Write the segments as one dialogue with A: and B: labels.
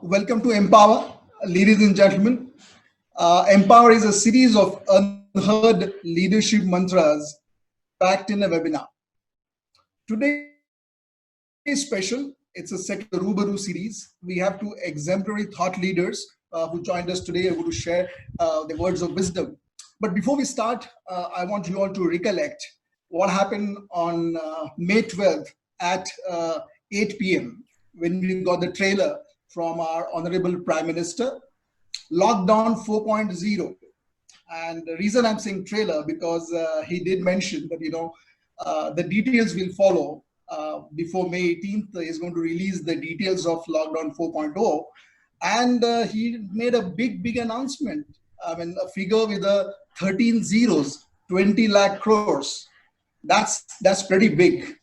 A: Welcome to Empower, ladies and gentlemen. Empower is a series of unheard leadership mantras packed in a webinar. Today is special. It's a second in the Rubaru series. We have two exemplary thought leaders who joined us today and going to share the words of wisdom. But before we start, I want you all to recollect what happened on May 12th at 8 p.m. when we got the trailer from our Honorable Prime Minister, Lockdown 4.0. And the reason I'm saying trailer because he did mention that the details will follow before May 18th. He's going to release the details of Lockdown 4.0, and he made a big announcement. I mean, a figure with 13 zeros, 20 lakh crores. That's pretty big.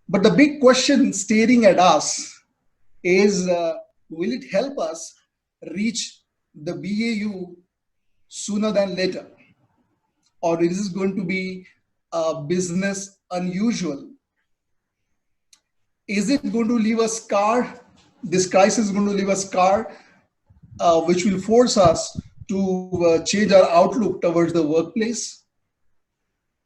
A: But the big question staring at us is, will it help us reach the B.A.U sooner than later? Or is this going to be business unusual? Is it going to leave a scar? This crisis is going to leave a scar which will force us to change our outlook towards the workplace?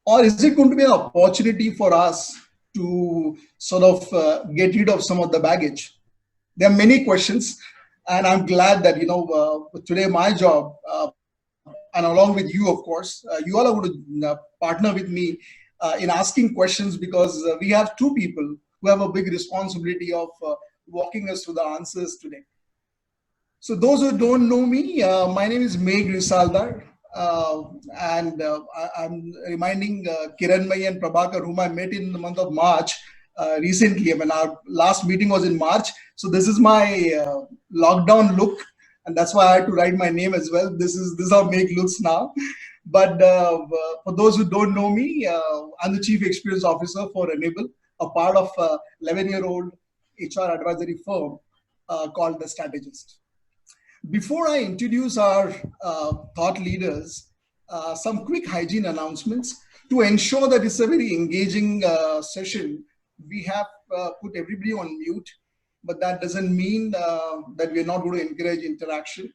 A: Or is it going to be an opportunity for us to sort of get rid of some of the baggage? There are many questions, and I'm glad that today my job, and along with you, of course, you all are going to partner with me in asking questions because we have two people who have a big responsibility of walking us through the answers today. So those who don't know me, my name is Meg Risaldar, and I'm reminding Kiranmai and Prabhakar, whom I met in the month of March recently. I mean, our last meeting was in March, so this is my lockdown look, and that's why I had to write my name as well. This is how Meg looks now. But for those who don't know me, I'm the Chief Experience Officer for Enable, a part of a 11-year-old HR advisory firm called The Strategist. Before I introduce our thought leaders, some quick hygiene announcements. To ensure that it's a very engaging session, we have put everybody on mute, but that doesn't mean that we're not going to encourage interaction.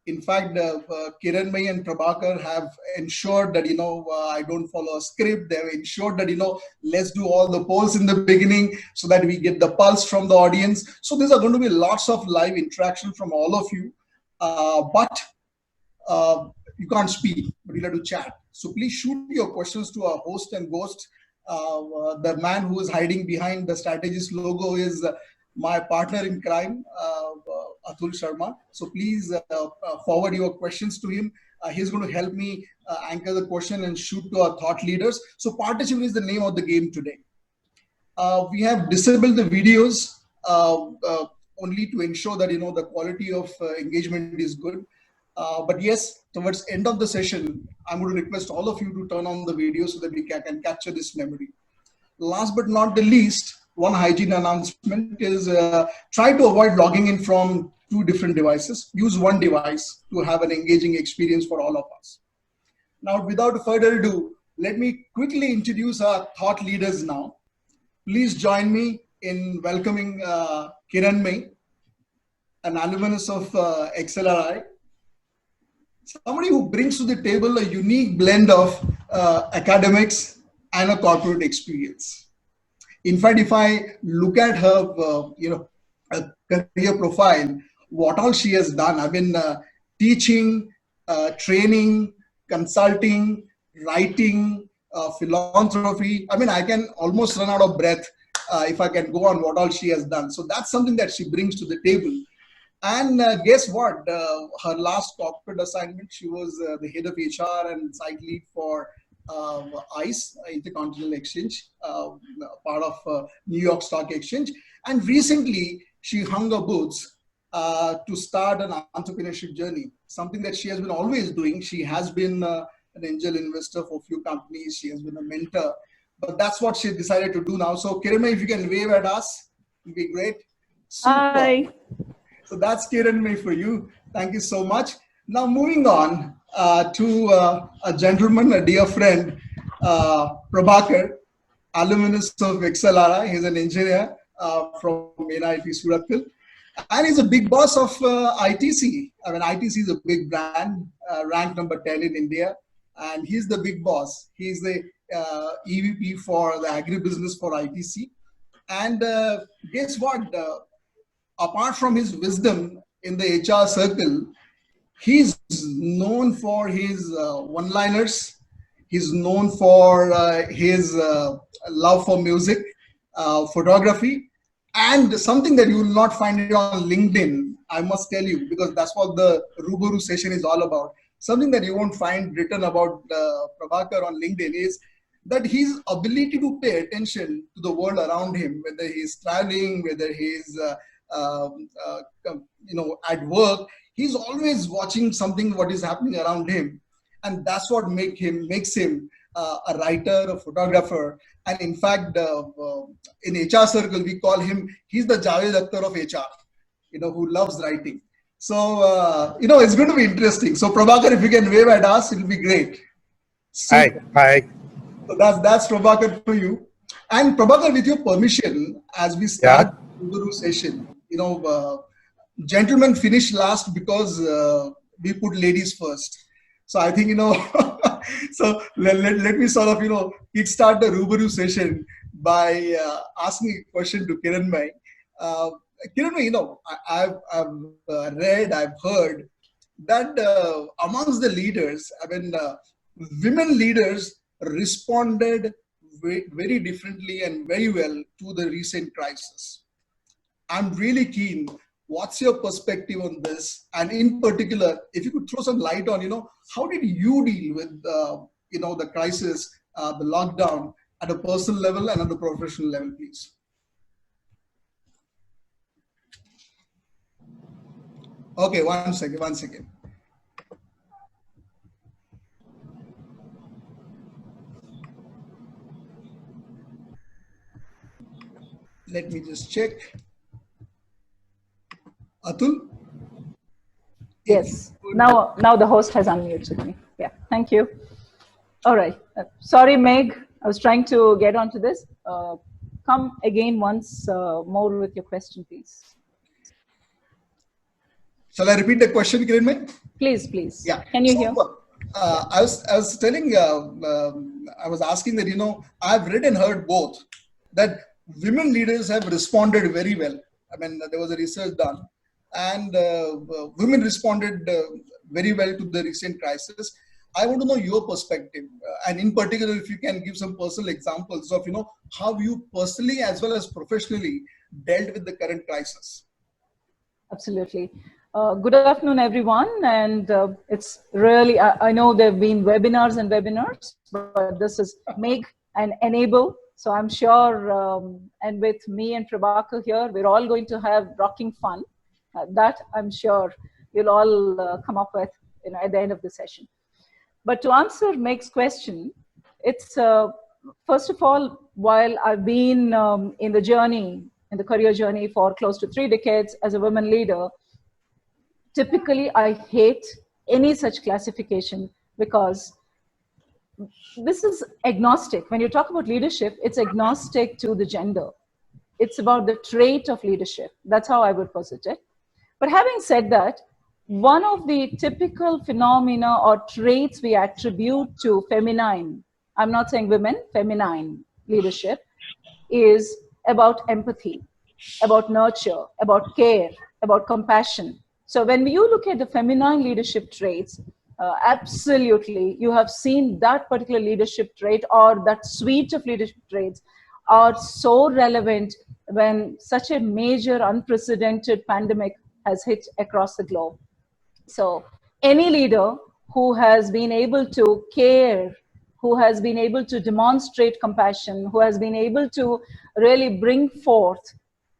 A: In fact, Kiranmai and Prabhakar have ensured that, I don't follow a script. They've ensured that, let's do all the polls in the beginning so that we get the pulse from the audience. So there's going to be lots of live interaction from all of you. But you can't speak, but you'll have to chat. So please shoot your questions to our host and ghost. The man who is hiding behind the strategist logo is my partner in crime, Atul Sharma. So please forward your questions to him. He's going to help me anchor the question and shoot to our thought leaders. So participation is the name of the game today. We have disabled the videos only to ensure that the quality of engagement is good. But yes, towards end of the session, I'm going to request all of you to turn on the video so that we can capture this memory. Last but not the least, one hygiene announcement is try to avoid logging in from two different devices. Use one device to have an engaging experience for all of us. Now, without further ado, let me quickly introduce our thought leaders now. Please join me in welcoming Kiranmai, an alumnus of XLRI, somebody who brings to the table a unique blend of academics and a corporate experience. In fact, if I look at her, career profile, what all she has done, I've been teaching, training, consulting, writing, philanthropy. I mean, I can almost run out of breath if I can go on what all she has done. So that's something that she brings to the table. And guess what? Her last corporate assignment, she was the head of HR and site lead for ICE, Intercontinental Exchange, part of New York Stock Exchange. And recently, she hung her boots to start an entrepreneurship journey, something that she has been always doing. She has been an angel investor for a few companies. She has been a mentor. But that's what she decided to do now. So, Kiranmai, if you can wave at us, it would be great.
B: Super. Hi.
A: So that's Kiranmai for you. Thank you so much. Now, moving on to a gentleman, a dear friend, Prabhakar, alumnus of XLRI. He's an engineer from NIT Surathkal. And he's a big boss of ITC. I mean, ITC is a big brand, ranked number 10 in India, and he's the big boss. He's the EVP for the agribusiness for ITC. And guess what? Apart from his wisdom in the HR circle, he's known for his one-liners. He's known for his love for music, photography, and something that you will not find it on LinkedIn. I must tell you, because that's what the Rubaru session is all about. Something that you won't find written about Prabhakar on LinkedIn is that his ability to pay attention to the world around him, whether he's traveling, whether he's at work, he's always watching something what is happening around him, and that's what makes him a writer, a photographer, and in fact, in HR circle we call him, he's the Javed Akhtar of HR, who loves writing. So it's going to be interesting. So Prabhakar, if you can wave at us, it'll be great.
B: Super. Hi.
A: So that's Prabhakar for you. And Prabhakar, with your permission, as we start the Guru session, gentlemen finished last because we put ladies first. So I think, so let me sort of, kickstart the Rubaru session by asking a question to Kiranmai. Kiranmai, I've read, I've heard that amongst the leaders, women leaders responded very differently and very well to the recent crisis. I'm really keen. What's your perspective on this? And in particular, if you could throw some light on, how did you deal with, the crisis, the lockdown at a personal level and at the professional level, please? Okay, one second. Let me just check. Atul?
C: Yes. Now the host has unmuted me. Yeah. Thank you. All right. Sorry, Meg. I was trying to get onto this. Come again once more with your question, please.
A: Shall I repeat the question, Kiranmai?
C: Please.
A: Yeah.
C: Can you hear?
A: I was telling, I was asking that, I've read and heard both, that women leaders have responded very well. There was a research done, and women responded very well to the recent crisis. I want to know your perspective, and in particular, if you can give some personal examples of, how you personally as well as professionally dealt with the current crisis.
C: Absolutely. Good afternoon, everyone. And it's really, I know there have been webinars and webinars, but this is make and enable. So I'm sure, and with me and Prabhakar here, we're all going to have rocking fun. That I'm sure you'll all come up with at the end of the session. But to answer Meg's question, it's first of all, while I've been in the career journey for close to 3 decades as a women leader, typically I hate any such classification because this is agnostic. When you talk about leadership, it's agnostic to the gender. It's about the trait of leadership. That's how I would posit it. But having said that, one of the typical phenomena or traits we attribute to feminine, I'm not saying women, feminine leadership, is about empathy, about nurture, about care, about compassion. So when you look at the feminine leadership traits, absolutely, you have seen that particular leadership trait or that suite of leadership traits are so relevant when such a major unprecedented pandemic has hit across the globe. So any leader who has been able to care, who has been able to demonstrate compassion, who has been able to really bring forth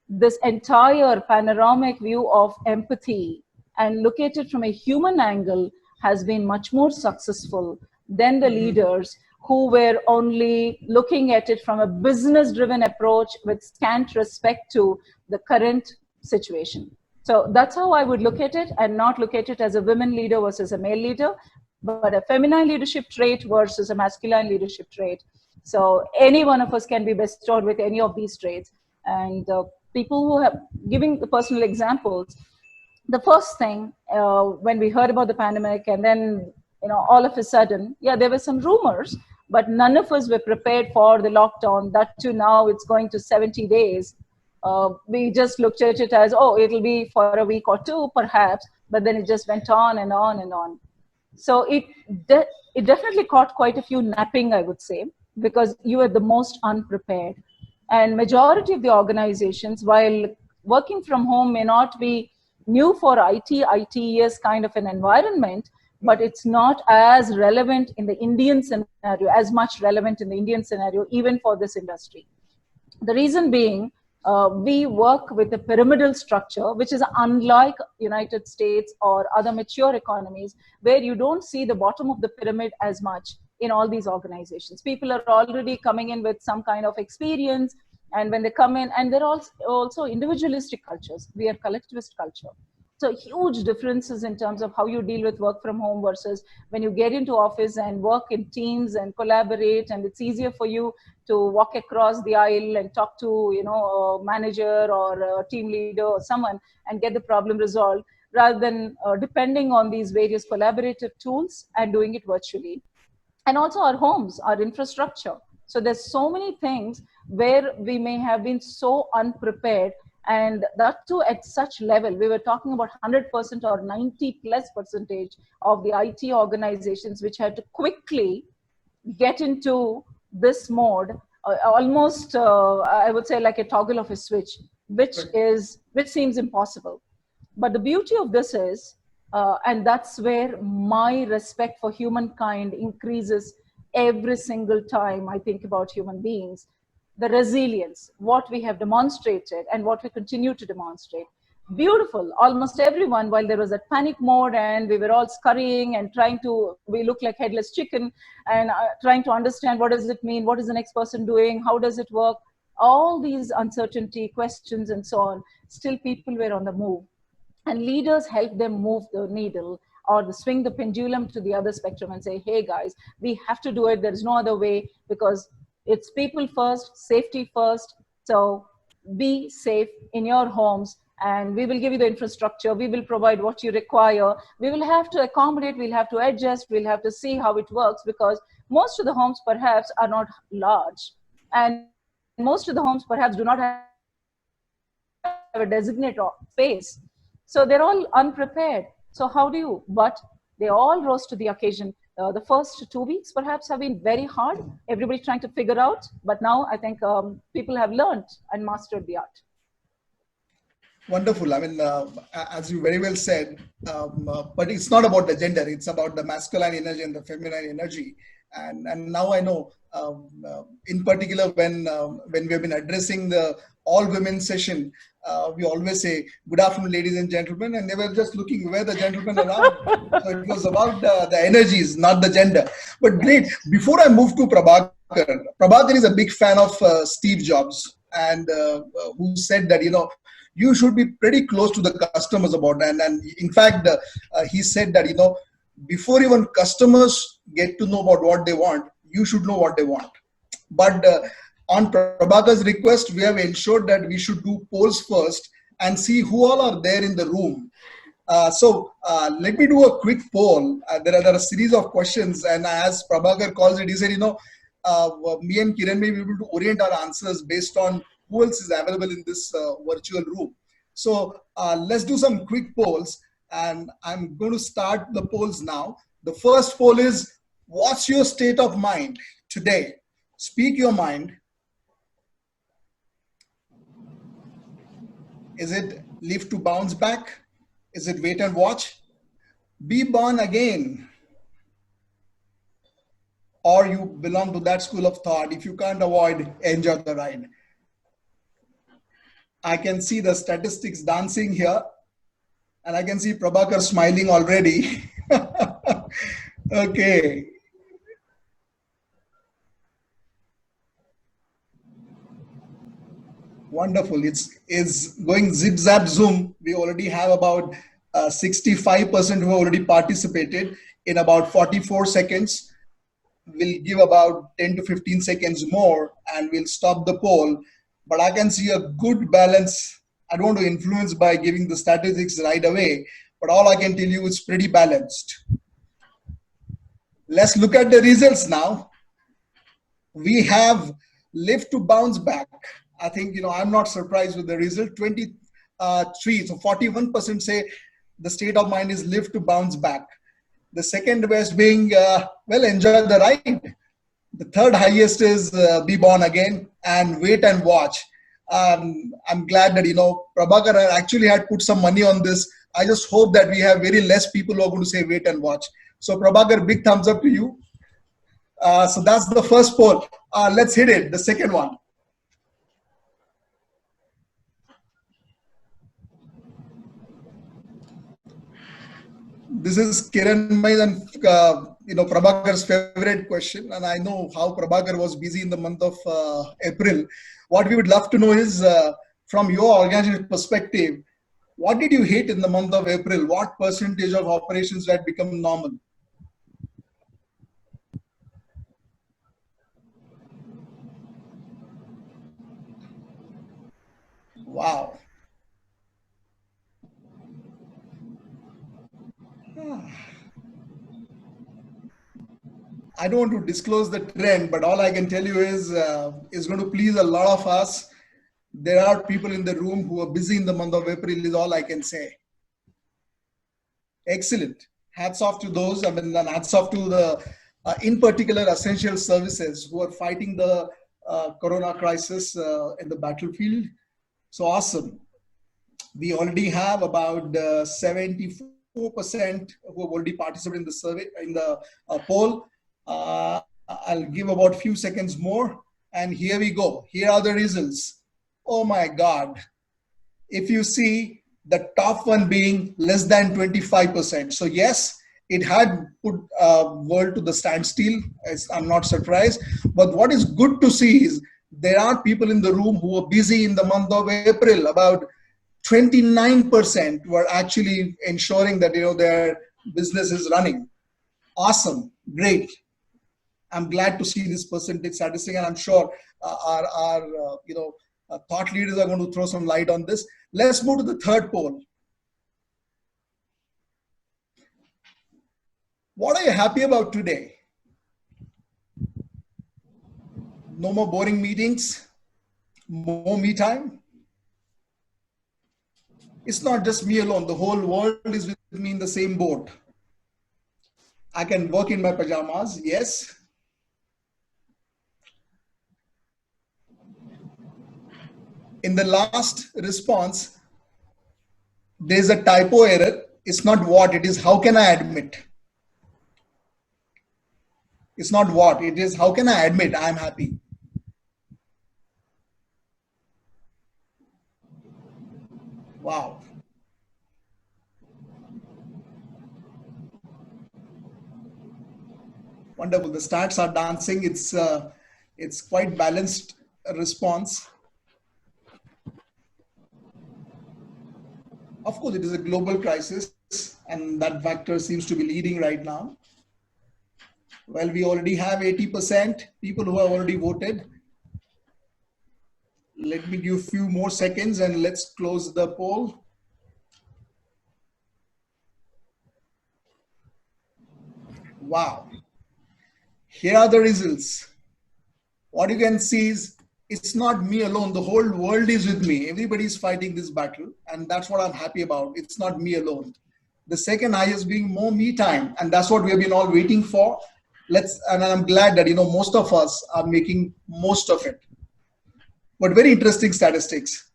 C: this entire panoramic view of empathy and look at it from a human angle has been much more successful than the leaders who were only looking at it from a business-driven approach with scant respect to the current situation. So that's how I would look at it and not look at it as a women leader versus a male leader, but a feminine leadership trait versus a masculine leadership trait. So any one of us can be bestowed with any of these traits. And people who have giving the personal examples. The first thing when we heard about the pandemic, and then all of a sudden, yeah, there were some rumors, but none of us were prepared for the lockdown. That too, now it's going to 70 days. We just looked at it as, oh, it'll be for a week or two perhaps, but then it just went on and on and on. So it definitely caught quite a few napping, I would say, because you were the most unprepared. And majority of the organizations, while working from home may not be new for ITES kind of an environment, but it's not as relevant in the Indian scenario, as much relevant in the Indian scenario, even for this industry. The reason being, we work with a pyramidal structure, which is unlike United States or other mature economies, where you don't see the bottom of the pyramid as much in all these organizations. People are already coming in with some kind of experience, and when they come in, and they're also individualistic cultures. We are collectivist culture. So huge differences in terms of how you deal with work from home versus when you get into office and work in teams and collaborate, and it's easier for you to walk across the aisle and talk to a manager or a team leader or someone and get the problem resolved, rather than depending on these various collaborative tools and doing it virtually. And also our homes, our infrastructure. So there's so many things where we may have been so unprepared, and that too at such level. We were talking about 100% or 90 plus percentage of the IT organizations which had to quickly get into this mode, almost I would say like a toggle of a switch, which seems impossible. But the beauty of this is, and that's where my respect for humankind increases every single time I think about human beings. The resilience, what we have demonstrated and what we continue to demonstrate. Beautiful. Almost everyone, while there was a panic mode and we were all scurrying and we look like headless chicken, and trying to understand what does it mean, what is the next person doing, how does it work, all these uncertainty questions and so on, still people were on the move. And leaders help them move the needle or swing the pendulum to the other spectrum and say, hey guys, we have to do it. There is no other way, because it's people first, safety first. So be safe in your homes, and we will give you the infrastructure. We will provide what you require. We will have to accommodate, we'll have to adjust, we'll have to see how it works, because most of the homes perhaps are not large. And most of the homes perhaps do not have a designated space. So they're all unprepared. So how do you? But they all rose to the occasion. The first 2 weeks perhaps have been very hard. Everybody trying to figure out. But now I think people have learned and mastered the art.
A: Wonderful. I mean, as you very well said, but it's not about the gender. It's about the masculine energy and the feminine energy. And now I know, in particular, when we have been addressing the all women session, we always say, "Good afternoon, ladies and gentlemen," and they were just looking where the gentlemen around. So it was about the energies, not the gender. But great. Before I move to Prabhakar is a big fan of Steve Jobs, and who said that you should be pretty close to the customers about that. And in fact, he said that before even customers get to know about what they want, you should know what they want. But on Prabhakar's request, we have ensured that we should do polls first and see who all are there in the room. So let me do a quick poll. There are a series of questions, and as Prabhakar calls it, he said, me and Kiran may be able to orient our answers based on who else is available in this virtual room. So let's do some quick polls, and I'm going to start the polls now. The first poll is, what's your state of mind today? Speak your mind. Is it live to bounce back? Is it wait and watch? Be born again? Or you belong to that school of thought, if you can't avoid, enjoy the ride? I can see the statistics dancing here, and I can see Prabhakar smiling already. Okay. Wonderful. It's going zip zap zoom. We already have about 65% who already participated. In about 44 seconds, we'll give about 10 to 15 seconds more, and we'll stop the poll. but I can see a good balance. I don't want to influence by giving the statistics right away, but all I can tell you is pretty balanced. Let's look at the results now. We have lived to bounce back. I think, I'm not surprised with the result. 23, so 41% say the state of mind is live to bounce back. The second best being, well, enjoy the ride. The third highest is be born again and wait and watch. I'm glad that, Prabhakar actually had put some money on this. I just hope that we have very less people who are going to say wait and watch. So Prabhakar, big thumbs up to you. So that's the first poll. Let's hit it, the second one. This is Kiran Mai and Prabhakar's favorite question, and I know how Prabhakar was busy in the month of April. What we would love to know is, from your organization perspective, what did you hit in the month of April? What percentage of operations had become normal? Wow. I don't want to disclose the trend, but all I can tell you is going to please a lot of us. There are people in the room who are busy in the month of April, is all I can say. Excellent. Hats off to those. I mean, and hats off to the, in particular, essential services who are fighting the corona crisis in the battlefield. So awesome. We already have about 74% who have already participated in the survey, in the poll. I'll give about a few seconds more. And here we go. Here are the results. Oh my God. If you see the top one being less than 25%. So yes, it had put world to the standstill. I'm not surprised. But what is good to see is there are people in the room who are busy in the month of April. About 29% were actually ensuring that their business is running. Awesome, great. I'm glad to see this percentage statistic, and I'm sure our thought leaders are going to throw some light on this. Let's move to the third poll. What are you happy about today? No more boring meetings, more me time. It's not just me alone. The whole world is with me in the same boat. I can work in my pajamas, yes. In the last response, there's a typo error. It's not what, it is how can I admit. It's not what, it is how can I admit I'm happy. Wow. Wonderful. The stats are dancing. It's quite balanced response. Of course, it is a global crisis, and that factor seems to be leading right now. Well, we already have 80% people who have already voted. Let me give a few more seconds and let's close the poll. Wow. Here are the results. What you can see is it's not me alone. The whole world is with me. Everybody is fighting this battle, and that's what I'm happy about. It's not me alone. The second highest being more me time, and that's what we have been all waiting for. And I'm glad that most of us are making most of it. But very interesting statistics,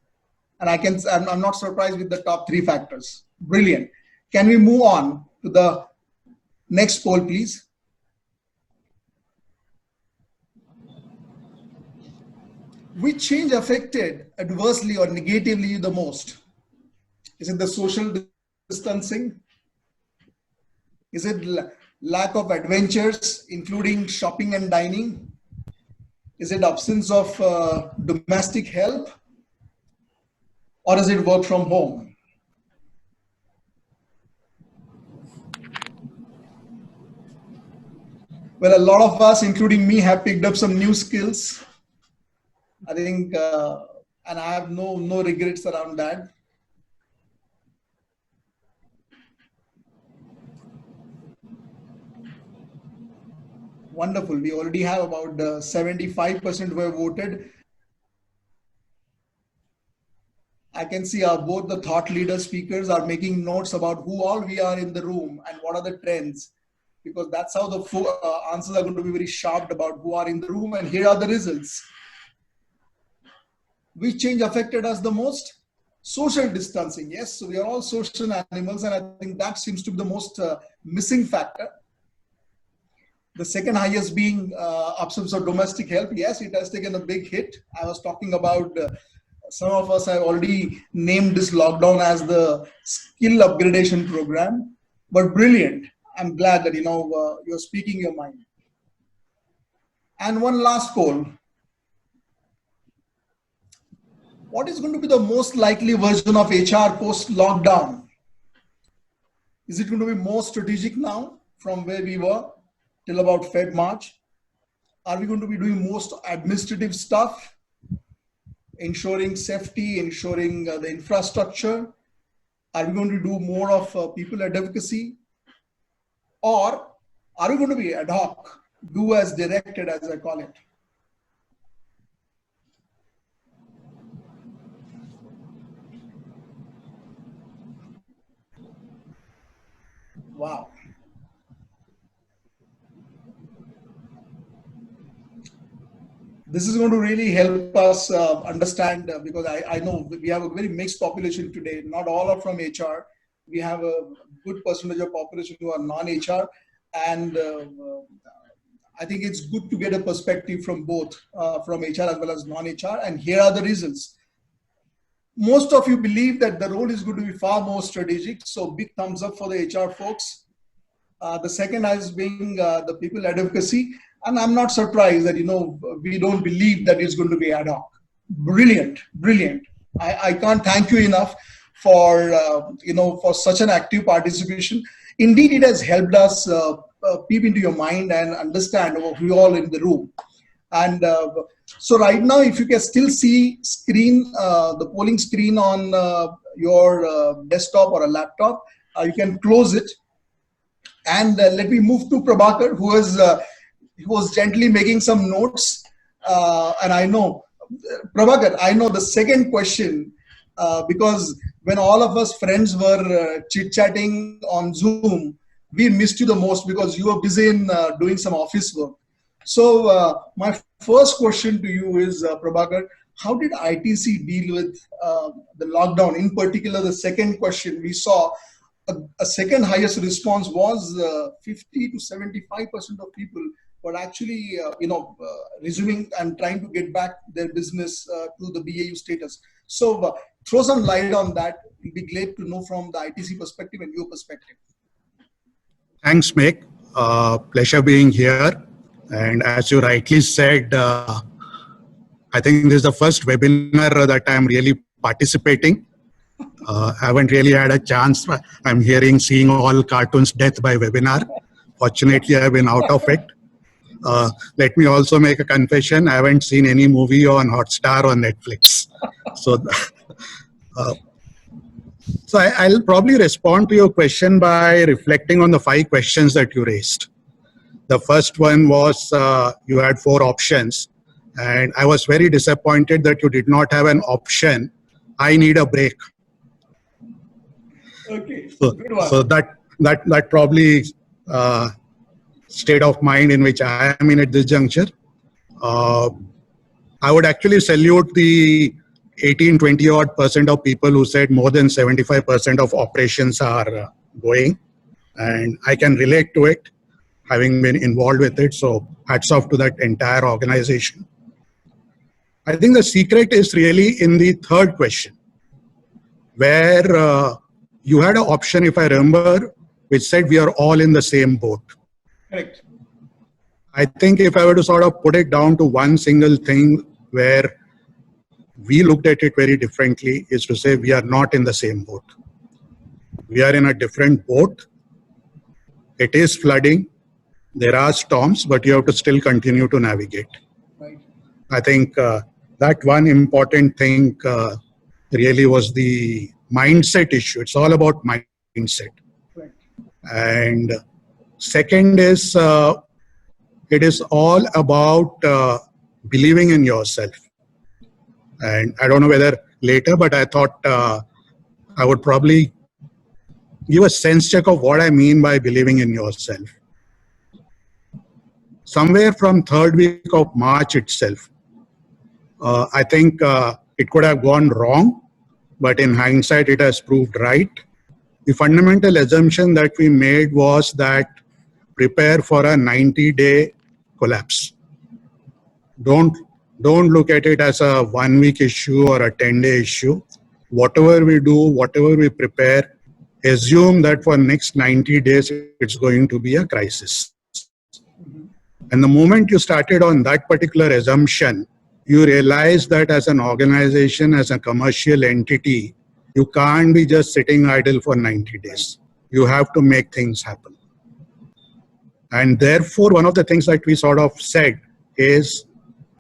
A: and I'm not surprised with the top three factors. Brilliant. Can we move on to the next poll, please? Which change affected adversely or negatively the most? Is it the social distancing? Is it lack of adventures, including shopping and dining? Is it absence of domestic help? Or is it work from home? Well, a lot of us, including me, have picked up some new skills. I think and I have no regrets around that. Wonderful. We already have about 75% who have voted. I can see both the thought leader speakers are making notes about who all we are in the room and what are the trends, because that's how the answers are going to be very sharp about who are in the room. And here are the results. Which change affected us the most? Social distancing. Yes, so we are all social animals, and I think that seems to be the most missing factor. The second highest being absence of domestic help. Yes, it has taken a big hit. I was talking about some of us have already named this lockdown as the skill upgradation program, but brilliant. I'm glad that you're speaking your mind. And one last poll. What is going to be the most likely version of HR post lockdown? Is it going to be more strategic now from where we were till about Feb March? Are we going to be doing most administrative stuff, ensuring safety, ensuring the infrastructure? Are we going to do more of people advocacy? Or are we going to be ad hoc, do as directed, as I call it? Wow. This is going to really help us understand because I know we have a very mixed population today. Not all are from HR. We have a good percentage of population who are non-HR, and I think it's good to get a perspective from both, from HR as well as non-HR. And here are the reasons. Most of you believe that the role is going to be far more strategic. So big thumbs up for the HR folks. The second as being the people advocacy. And I'm not surprised that, we don't believe that it's going to be ad hoc. Brilliant, brilliant. I can't thank you enough for, for such an active participation. Indeed, it has helped us peep into your mind and understand who you all in the room. And so right now, if you can still see the polling screen on your desktop or a laptop, you can close it. And let me move to Prabhakar, who was gently making some notes. And I know, Prabhakar, I know the second question, because when all of us friends were chit-chatting on Zoom, we missed you the most because you were busy in doing some office work. So my first question to you is, Prabhakar, how did ITC deal with the lockdown? In particular, the second question we saw, a second highest response was 50 to 75% of people were actually, resuming and trying to get back their business to the B.A.U status. So throw some light on that. It'd be great to know from the ITC perspective and your perspective.
B: Thanks, Mick. Pleasure being here. And as you rightly said, I think this is the first webinar that I'm really participating. I haven't really had a chance. I'm seeing all cartoons death by webinar. Fortunately, I've been out of it. Let me also make a confession. I haven't seen any movie on Hotstar or Netflix. So I'll probably respond to your question by reflecting on the 5 questions that you raised. The first one was you had 4 options, and I was very disappointed that you did not have an option, I need a break.
A: Okay.
B: So that probably state of mind in which I am in at this juncture. I would actually salute the 18-20 odd percent of people who said more than 75% of operations are going, and I can relate to it, having been involved with it. So hats off to that entire organization. I think the secret is really in the third question, where you had an option, if I remember, which said we are all in the same boat.
A: Correct.
B: I think if I were to sort of put it down to one single thing where we looked at it very differently, is to say we are not in the same boat. We are in a different boat. It is flooding. There are storms, but you have to still continue to navigate.
A: Right.
B: I think that one important thing really was the mindset issue. It's all about mindset.
A: Right.
B: And second is it is all about believing in yourself. And I don't know whether later, but I thought I would probably give a sense check of what I mean by believing in yourself. Somewhere from third week of March itself, I think it could have gone wrong, but in hindsight, it has proved right. The fundamental assumption that we made was that prepare for a 90-day collapse. Don't look at it as a 1 week issue or a 10-day issue. Whatever we do, whatever we prepare, assume that for next 90 days, it's going to be a crisis. And the moment you started on that particular assumption, you realize that as an organization, as a commercial entity, you can't be just sitting idle for 90 days. You have to make things happen. And therefore, one of the things that we sort of said is,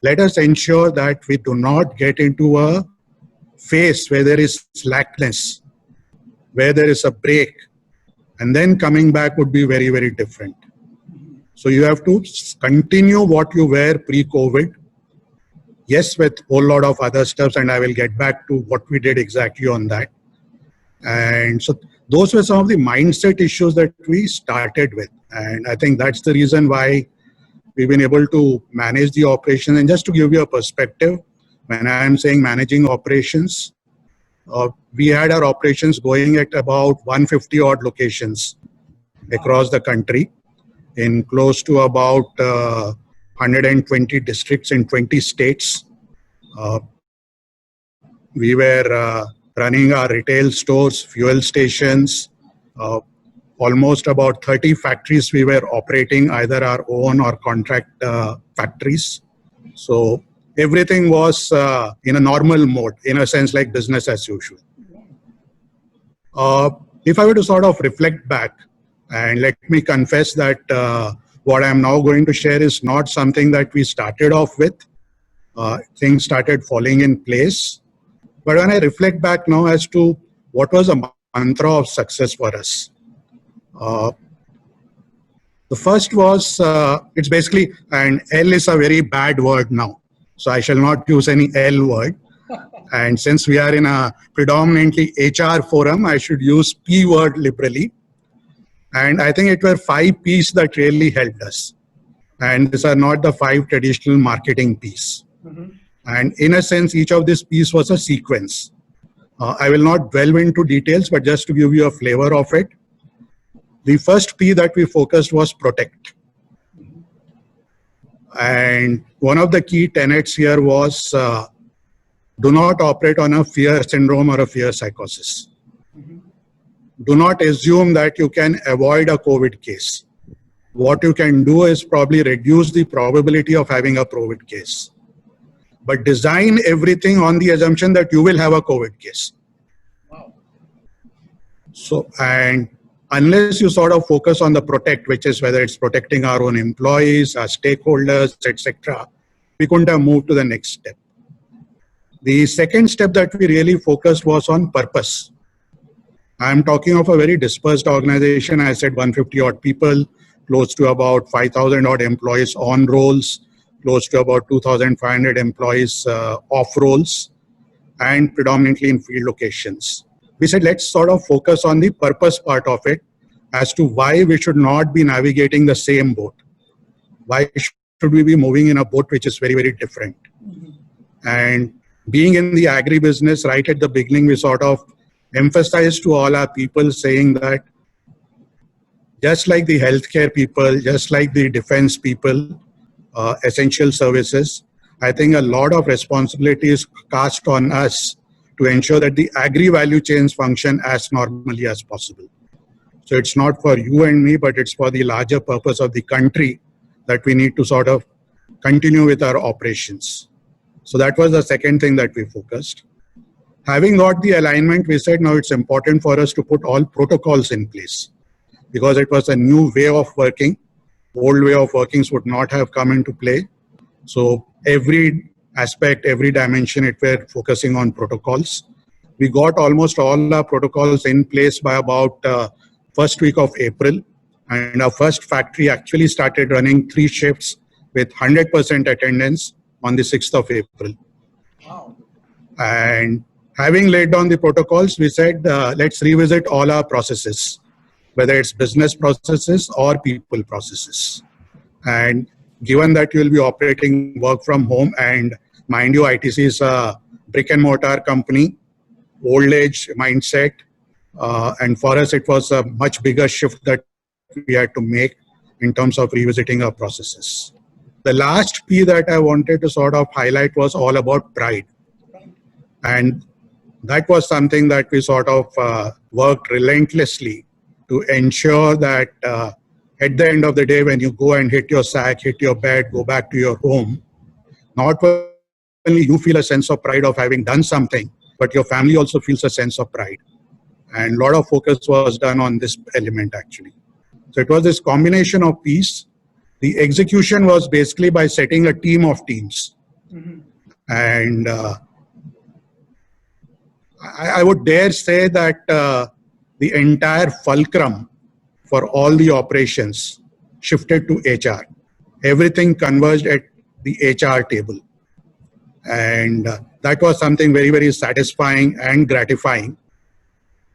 B: let us ensure that we do not get into a phase where there is slackness, where there is a break, and then coming back would be very, very different. So you have to continue what you were pre-COVID. Yes, with a whole lot of other stuff, and I will get back to what we did exactly on that. And so those were some of the mindset issues that we started with. And I think that's the reason why we've been able to manage the operation. And just to give you a perspective, when I'm saying managing operations, we had our operations going at about 150 odd locations across the country in close to about 120 districts in 20 states. We were running our retail stores, fuel stations, almost about 30 factories we were operating, either our own or contract factories. So everything was in a normal mode, in a sense like business as usual. If I were to sort of reflect back, and let me confess that what I'm now going to share is not something that we started off with. Things started falling in place. But when I reflect back now as to what was a mantra of success for us, the first was, it's basically, and L is a very bad word now. So I shall not use any L word. And since we are in a predominantly HR forum, I should use P word liberally. And I think it were 5 P's that really helped us. And these are not the 5 traditional marketing P's. And in a sense, each of these P's was a sequence. I will not delve into details, but just to give you a flavor of it, the first P that we focused was protect. And one of the key tenets here was do not operate on a fear syndrome or a fear psychosis. Do not assume that you can avoid a COVID case. What you can do is probably reduce the probability of having a COVID case. But design everything on the assumption that you will have a COVID case.
A: Wow.
B: So, and unless you sort of focus on the protect, which is whether it's protecting our own employees, our stakeholders, etc., we couldn't have moved to the next step. The second step that we really focused was on purpose. I'm talking of a very dispersed organization. I said 150 odd people, close to about 5,000 odd employees on rolls, close to about 2,500 employees off rolls, and predominantly in field locations. We said, let's sort of focus on the purpose part of it as to why we should not be navigating the same boat. Why should we be moving in a boat which is very, very different? And being in the agri-business, right at the beginning, we sort of emphasized to all our people saying that just like the healthcare people, just like the defense people, essential services, I think a lot of responsibility is cast on us to ensure that the agri-value chains function as normally as possible. So it's not for you and me, but it's for the larger purpose of the country that we need to sort of continue with our operations. So that was the second thing that we focused. Having got the alignment, we said now it's important for us to put all protocols in place because it was a new way of working. Old way of workings would not have come into play. So every aspect, every dimension, it were focusing on protocols. We got almost all our protocols in place by about first week of April. And our first factory actually started running 3 shifts with 100% attendance on the 6th of April.
A: Wow.
B: And having laid down the protocols, we said, let's revisit all our processes, whether it's business processes or people processes. And given that you'll be operating work from home, and mind you, ITC is a brick and mortar company, old age mindset. And for us, it was a much bigger shift that we had to make in terms of revisiting our processes. The last P that I wanted to sort of highlight was all about pride. And that was something that we sort of worked relentlessly to ensure that at the end of the day, when you go and hit your sack, hit your bed, go back to your home, not only you feel a sense of pride of having done something, but your family also feels a sense of pride. And a lot of focus was done on this element actually. So it was this combination of peace. The execution was basically by setting a team of teams. And I would dare say that the entire fulcrum for all the operations shifted to HR. Everything converged at the HR table. And that was something very, very satisfying and gratifying.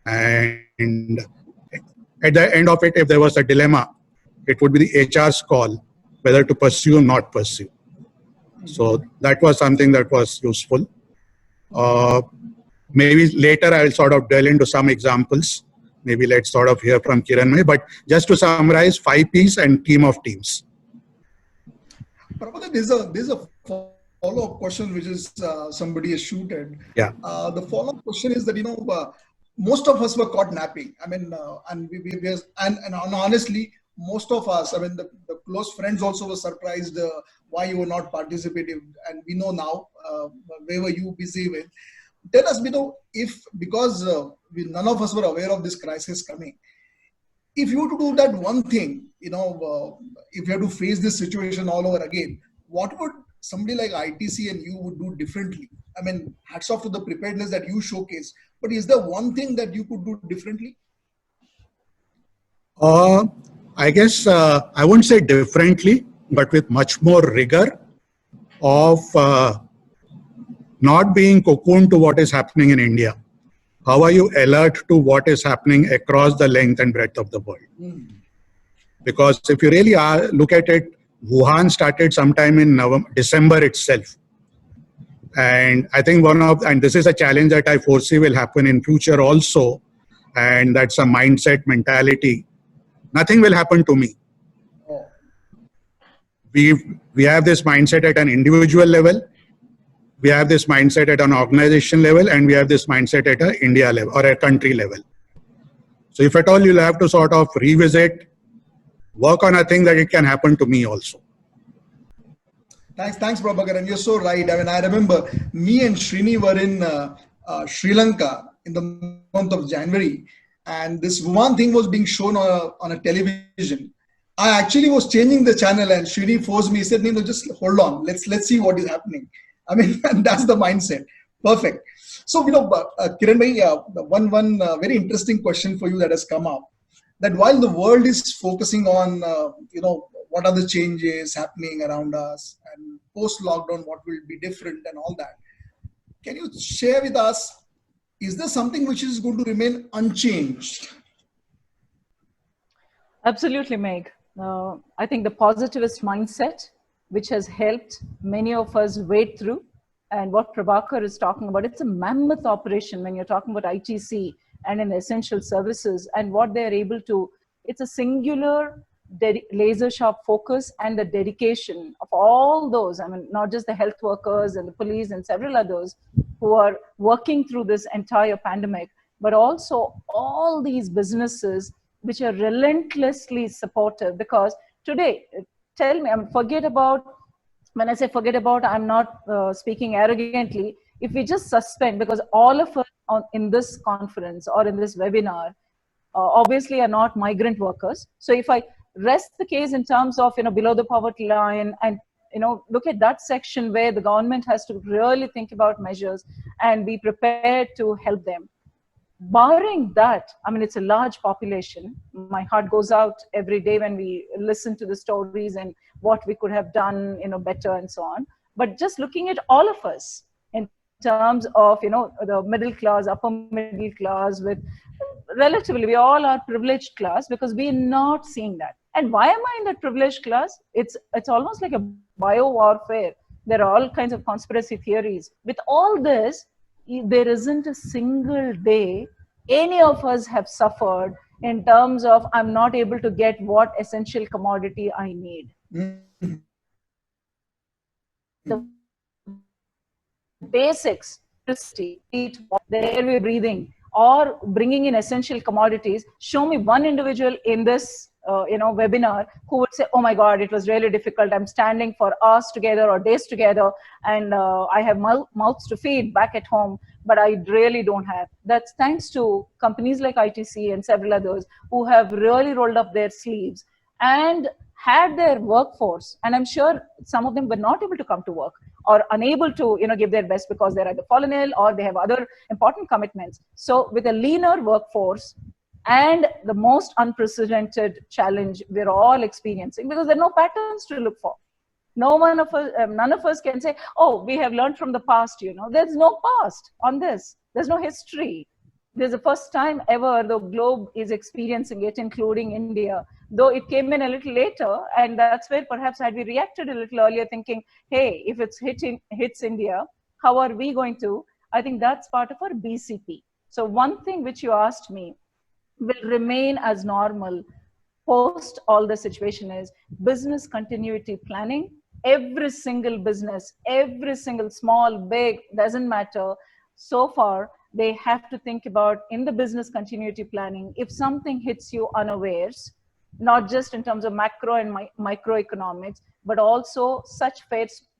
B: And at the end of it, if there was a dilemma, it would be the HR's call whether to pursue or not pursue. So that was something that was useful. Maybe later I'll sort of delve into some examples. Maybe let's sort of hear from Kiran. But just to summarize, 5Ps and team of teams.
A: Prabhakar, there's a follow-up question which is somebody has shooted.
B: Yeah.
A: The follow-up question is that most of us were caught napping. I mean, and honestly, most of us, I mean, the close friends also were surprised why you were not participating. And we know now where were you busy with. Tell us, if because none of us were aware of this crisis coming, if you were to do that one thing, if you had to face this situation all over again, what would somebody like ITC and you would do differently? I mean, hats off to the preparedness that you showcase. But is there one thing that you could do differently?
B: I guess I wouldn't say differently, but with much more rigor of not being cocooned to what is happening in India. How are you alert to what is happening across the length and breadth of the world? Because if you really look at it, Wuhan started sometime in December itself. And I think and this is a challenge that I foresee will happen in future also. And that's a mindset mentality. Nothing will happen to me. We have this mindset at an individual level. We have this mindset at an organization level, and we have this mindset at an India level or a country level. So if at all you'll have to sort of revisit, work on a thing that it can happen to me also.
A: Thanks, Prabhakar. And you're so right. I mean, I remember me and Srini were in Sri Lanka in the month of January, and this one thing was being shown on a television. I actually was changing the channel, and Srini forced me. He said, "No, just hold on. Let's see what is happening." I mean, that's the mindset. Perfect. So, Kiran bhai, one very interesting question for you that has come up. That while the world is focusing on, what are the changes happening around us and post-lockdown, what will be different and all that, can you share with us, is there something which is going to remain unchanged?
C: Absolutely, Meg. I think the positivist mindset, which has helped many of us wade through, and what Prabhakar is talking about, it's a mammoth operation when you're talking about ITC and in essential services and what they're able to, it's a singular laser sharp focus and the dedication of all those, I mean, not just the health workers and the police and several others who are working through this entire pandemic, but also all these businesses which are relentlessly supportive. Because today, tell me, forget about, when I say forget about, I'm not speaking arrogantly. If we just suspend, because all of us in this conference or in this webinar, obviously are not migrant workers. So if I rest the case in terms of, below the poverty line and, look at that section where the government has to really think about measures and be prepared to help them. Barring that, I mean, it's a large population. My heart goes out every day when we listen to the stories and what we could have done, better and so on. But just looking at all of us in terms of, the middle class, upper middle class, with relatively, we all are privileged class because we're not seeing that. And why am I in that privileged class? It's almost like a bio warfare. There are all kinds of conspiracy theories. With all this, there isn't a single day any of us have suffered in terms of I'm not able to get what essential commodity I need. The basics, electricity, heat, the air we're breathing, or bringing in essential commodities. Show me one individual in this webinar who would say, oh my God, it was really difficult. I'm standing for hours together or days together, and I have mouths to feed back at home, but I really don't have. That's thanks to companies like ITC and several others who have really rolled up their sleeves and had their workforce. And I'm sure some of them were not able to come to work or unable to give their best because they're either fallen ill or they have other important commitments. So with a leaner workforce and the most unprecedented challenge we're all experiencing, because there are no patterns to look for. None of us can say, oh, we have learned from the past. There's no past on this. There's no history. There's the first time ever the globe is experiencing it, including India, though it came in a little later. And that's where perhaps had we reacted a little earlier thinking, hey, if it's hits India, how are we going to? I think that's part of our BCP. So one thing which you asked me will remain as normal post all the situation is business continuity planning. Every single business, every single small, big, doesn't matter. So far, they have to think about in the business continuity planning, if something hits you unawares, not just in terms of macro and microeconomics, but also such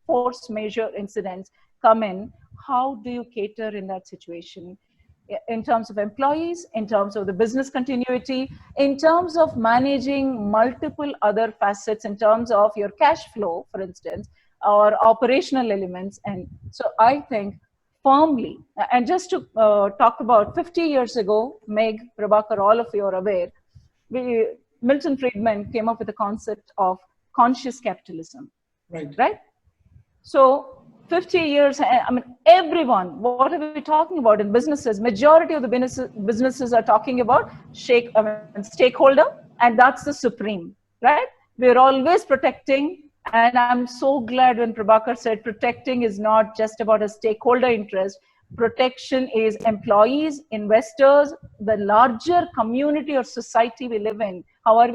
C: force majeure incidents come in, how do you cater in that situation? In terms of employees, in terms of the business continuity, in terms of managing multiple other facets, in terms of your cash flow, for instance, or operational elements. And so I think firmly, and just to talk about 50 years ago, Meg, Prabhakar, all of you are aware, Milton Friedman came up with the concept of conscious capitalism. Right? So 50 years, I mean, everyone, what are we talking about in businesses? Majority of the businesses are talking about stakeholder, and that's the supreme, right? We're always protecting, and I'm so glad when Prabhakar said protecting is not just about a stakeholder interest. Protection is employees, investors, the larger community or society we live in. How are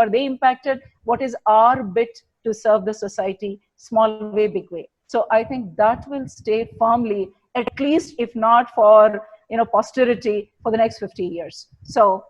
C: they impacted? What is our bit to serve the society? Small way, big way. So I think that will stay firmly, at least if not for posterity, for the next 50 years. So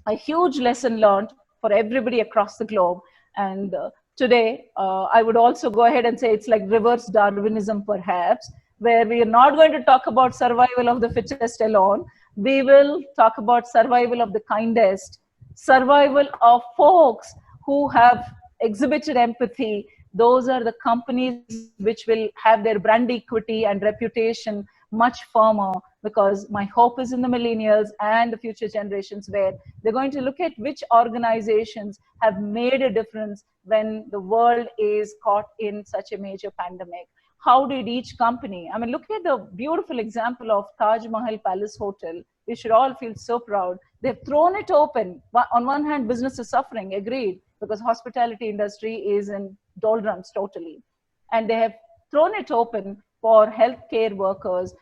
C: a huge lesson learned for everybody across the globe. And today, I would also go ahead and say it's like reverse Darwinism, perhaps, where we are not going to talk about survival of the fittest alone. We will talk about survival of the kindest, survival of folks who have exhibited empathy. Those are the companies which will have their brand equity and reputation much firmer, because my hope is in the millennials and the future generations, where they're going to look at which organizations have made a difference when the world is caught in such a major pandemic. How did each company, I mean, look at the beautiful example of Taj Mahal Palace Hotel. We should all feel so proud. They've thrown it open. On one hand, business is suffering, agreed, because hospitality industry is in doldrums totally. And they have thrown it open for healthcare workers,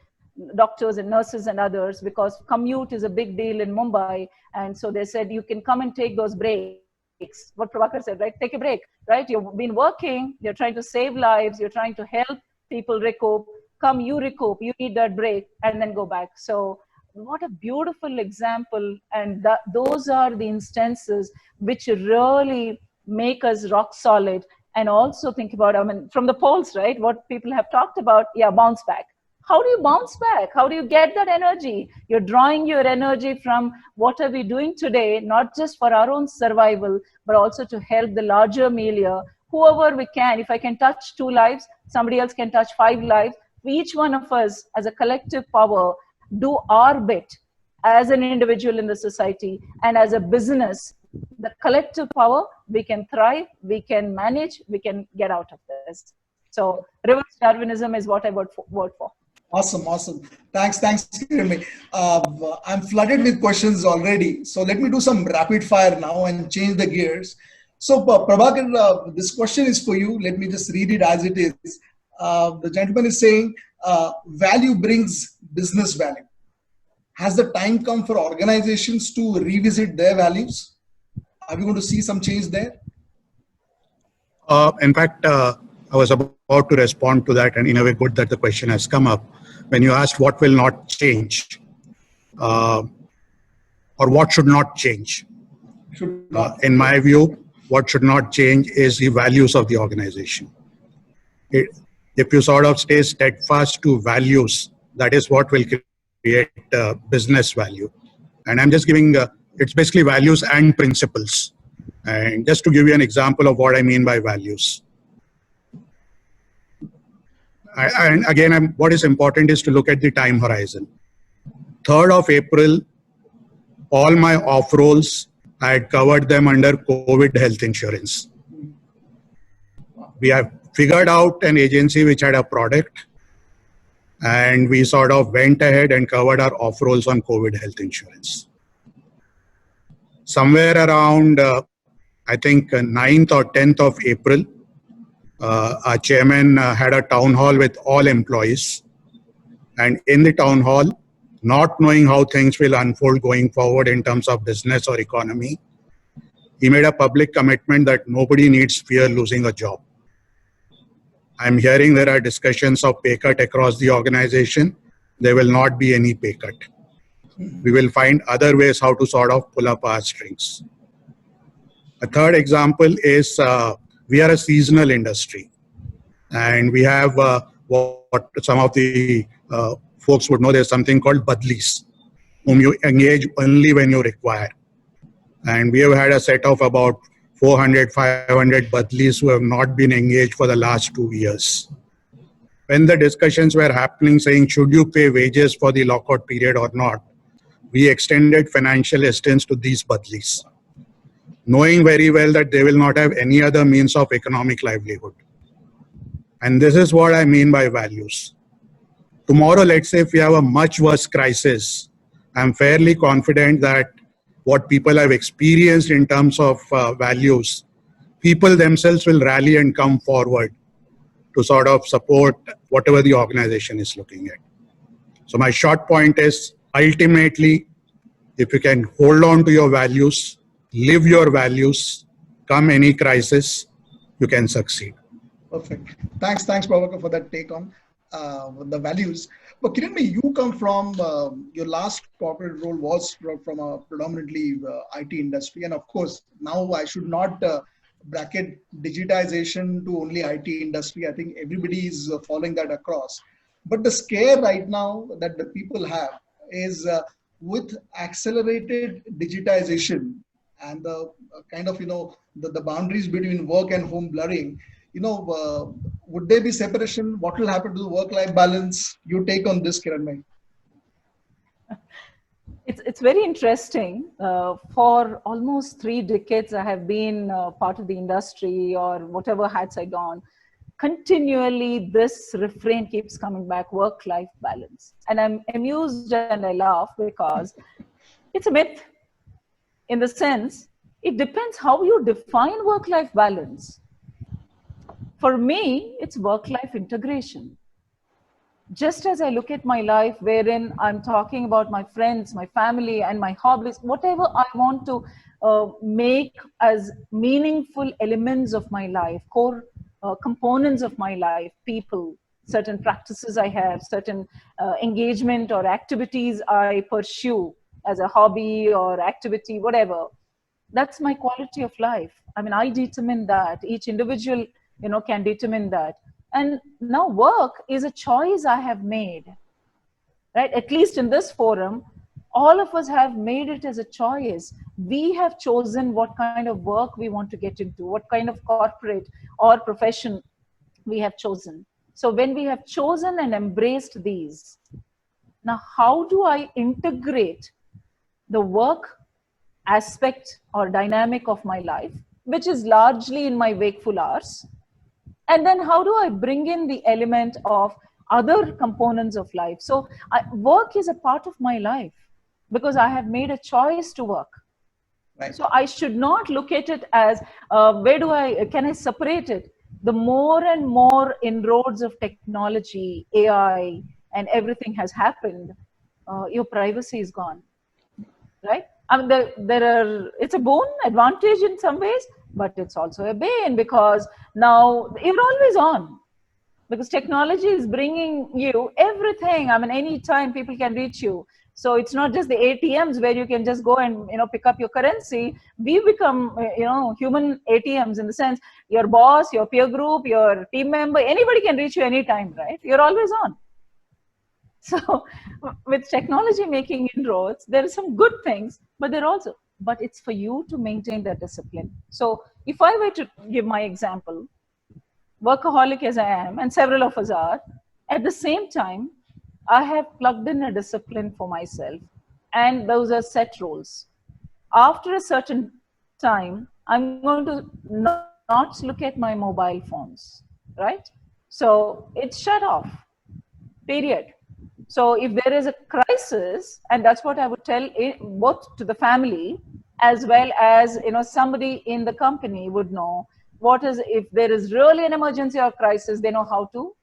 C: doctors and nurses and others, because commute is a big deal in Mumbai. And so they said, you can come and take those breaks. What Prabhakar said, right? Take a break, right? You've been working, you're trying to save lives, you're trying to help people recoup. Come, you recoup, you need that break, and then go back. So what a beautiful example. And those are the instances which really make us rock solid. And also think about, I mean, from the polls, right? What people have talked about, bounce back. How do you bounce back? How do you get that energy? You're drawing your energy from what are we doing today, not just for our own survival, but also to help the larger milieu whoever we can. If I can touch 2 lives, somebody else can touch 5 lives. Each one of us as a collective power do our bit as an individual in the society and as a business, the collective power, we can thrive, we can manage, we can get out of this. So reverse Darwinism is what I vote for.
A: Awesome, awesome. Thanks, Kirmi. I'm flooded with questions already. So let me do some rapid fire now and change the gears. So, Prabhakar, this question is for you. Let me just read it as it is. The gentleman is saying, value brings business value. Has the time come for organizations to revisit their values? Are we going to see some change there?
B: In fact, I was about to respond to that, and in a way, good that the question has come up. When you asked what will not change, uh, or what should not change, in my view, what should not change is the values of the organization. If you sort of stay steadfast to values, that is what will create business value. And I'm just giving, it's basically values and principles. And just to give you an example of what I mean by values. And again, what is important is to look at the time horizon. 3rd of April, all my off rolls, I had covered them under COVID health insurance. We have figured out an agency which had a product, and we sort of went ahead and covered our off rolls on COVID health insurance. Somewhere around, I think 9th or 10th of April, our chairman had a town hall with all employees. And in the town hall, not knowing how things will unfold going forward in terms of business or economy, he made a public commitment that nobody needs fear losing a job. I'm hearing there are discussions of pay cut across the organization. There will not be any pay cut. We will find other ways how to sort of pull up our strings. A third example is we are a seasonal industry, and we have what some of the folks would know. There's something called badlis, whom you engage only when you require. And we have had a set of about 400, 500 badlis who have not been engaged for the last 2 years. When the discussions were happening saying, should you pay wages for the lockout period or not, we extended financial assistance to these badlis, knowing very well that they will not have any other means of economic livelihood. And this is what I mean by values. Tomorrow, let's say if we have a much worse crisis, I'm fairly confident that what people have experienced in terms of values, people themselves will rally and come forward to sort of support whatever the organization is looking at. So my short point is, ultimately, if you can hold on to your values, live your values, come any crisis, you can succeed.
A: Perfect. Thanks, Prabhakar, for that take on the values. But Kiranbhai, you come from, your last corporate role was from a predominantly IT industry. And of course, now I should not bracket digitization to only IT industry. I think everybody is following that across. But the scare right now that the people have is with accelerated digitization and the kind of, the boundaries between work and home blurring, would there be separation? What will happen to the work-life balance? You take on this, Kiranbhai.
C: It's very interesting. For almost 3 decades, I have been part of the industry or whatever hats I don. Continually, this refrain keeps coming back: work-life balance. And I'm amused and I laugh because it's a myth. In the sense, it depends how you define work-life balance. For me, it's work-life integration. Just as I look at my life, wherein I'm talking about my friends, my family, and my hobbies, whatever I want to make as meaningful elements of my life, core components of my life, people, certain practices I have, certain engagement or activities I pursue as a hobby or activity, whatever. That's my quality of life. I mean, I determine that. Each individual, can determine that. And now work is a choice I have made, right? At least in this forum, all of us have made it as a choice. We have chosen what kind of work we want to get into, what kind of corporate or profession we have chosen. So when we have chosen and embraced these, now how do I integrate the work aspect or dynamic of my life, which is largely in my wakeful hours? And then how do I bring in the element of other components of life? So work is a part of my life because I have made a choice to work.
A: Right.
C: So I should not look at it as where do I can I separate it? The more and more inroads of technology, AI, and everything has happened, your privacy is gone, right? I mean, there are, it's a boon, advantage in some ways, but it's also a bane because now you're always on, because technology is bringing you everything. I mean, anytime people can reach you. So it's not just the ATMs where you can just go and pick up your currency. We become human ATMs, in the sense your boss, your peer group, your team member, anybody can reach you anytime, right? You're always on. So with technology making inroads, there are some good things, but there are also, but it's for you to maintain that discipline. So if I were to give my example, workaholic as I am, and several of us are, at the same time, I have plugged in a discipline for myself, and those are set rules. After a certain time, I'm going to not look at my mobile phones, right? So it's shut off, period. So if there is a crisis, and that's what I would tell both to the family as well as somebody in the company would know what is, if there is really an emergency or crisis, they know how to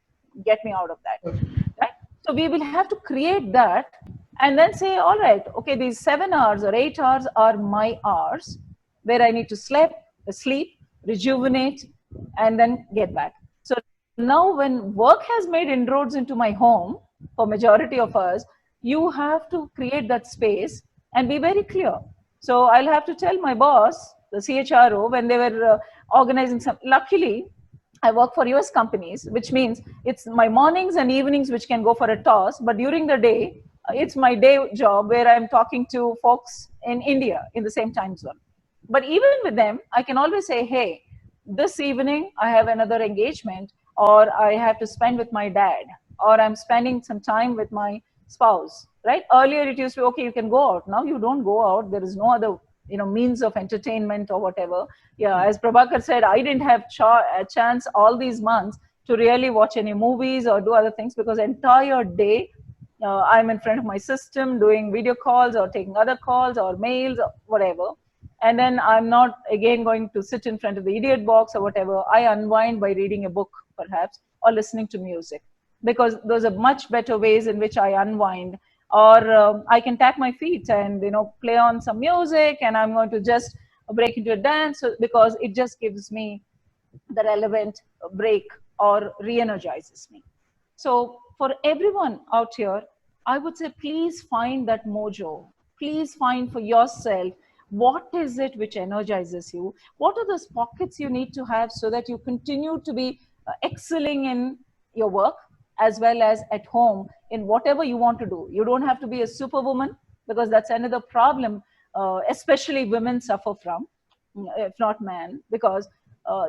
C: get me out of that, right? So we will have to create that, and then say, all right, okay, these 7 hours or 8 hours are my hours where I need to sleep, rejuvenate, and then get back. So now when work has made inroads into my home, for majority of us, you have to create that space and be very clear. So I'll have to tell my boss, the CHRO, when they were organizing some, luckily I work for US companies, which means it's my mornings and evenings which can go for a toss, but during the day, it's my day job where I'm talking to folks in India in the same time zone. But even with them, I can always say, hey, this evening I have another engagement, or I have to spend with my dad, or I'm spending some time with my spouse, right? Earlier it used to be, okay, you can go out. Now you don't go out. There is no other means of entertainment or whatever. Yeah, as Prabhakar said, I didn't have a chance all these months to really watch any movies or do other things, because entire day I'm in front of my system doing video calls or taking other calls or mails or whatever. And then I'm not again going to sit in front of the idiot box or whatever. I unwind by reading a book perhaps, or listening to music, because those are much better ways in which I unwind. Or I can tap my feet and play on some music, and I'm going to just break into a dance, because it just gives me the relevant break or re-energizes me. So for everyone out here, I would say, please find that mojo. Please find for yourself, what is it which energizes you? What are those pockets you need to have so that you continue to be excelling in your work as well as at home in whatever you want to do. You don't have to be a superwoman, because that's another problem, especially women suffer from, if not man, because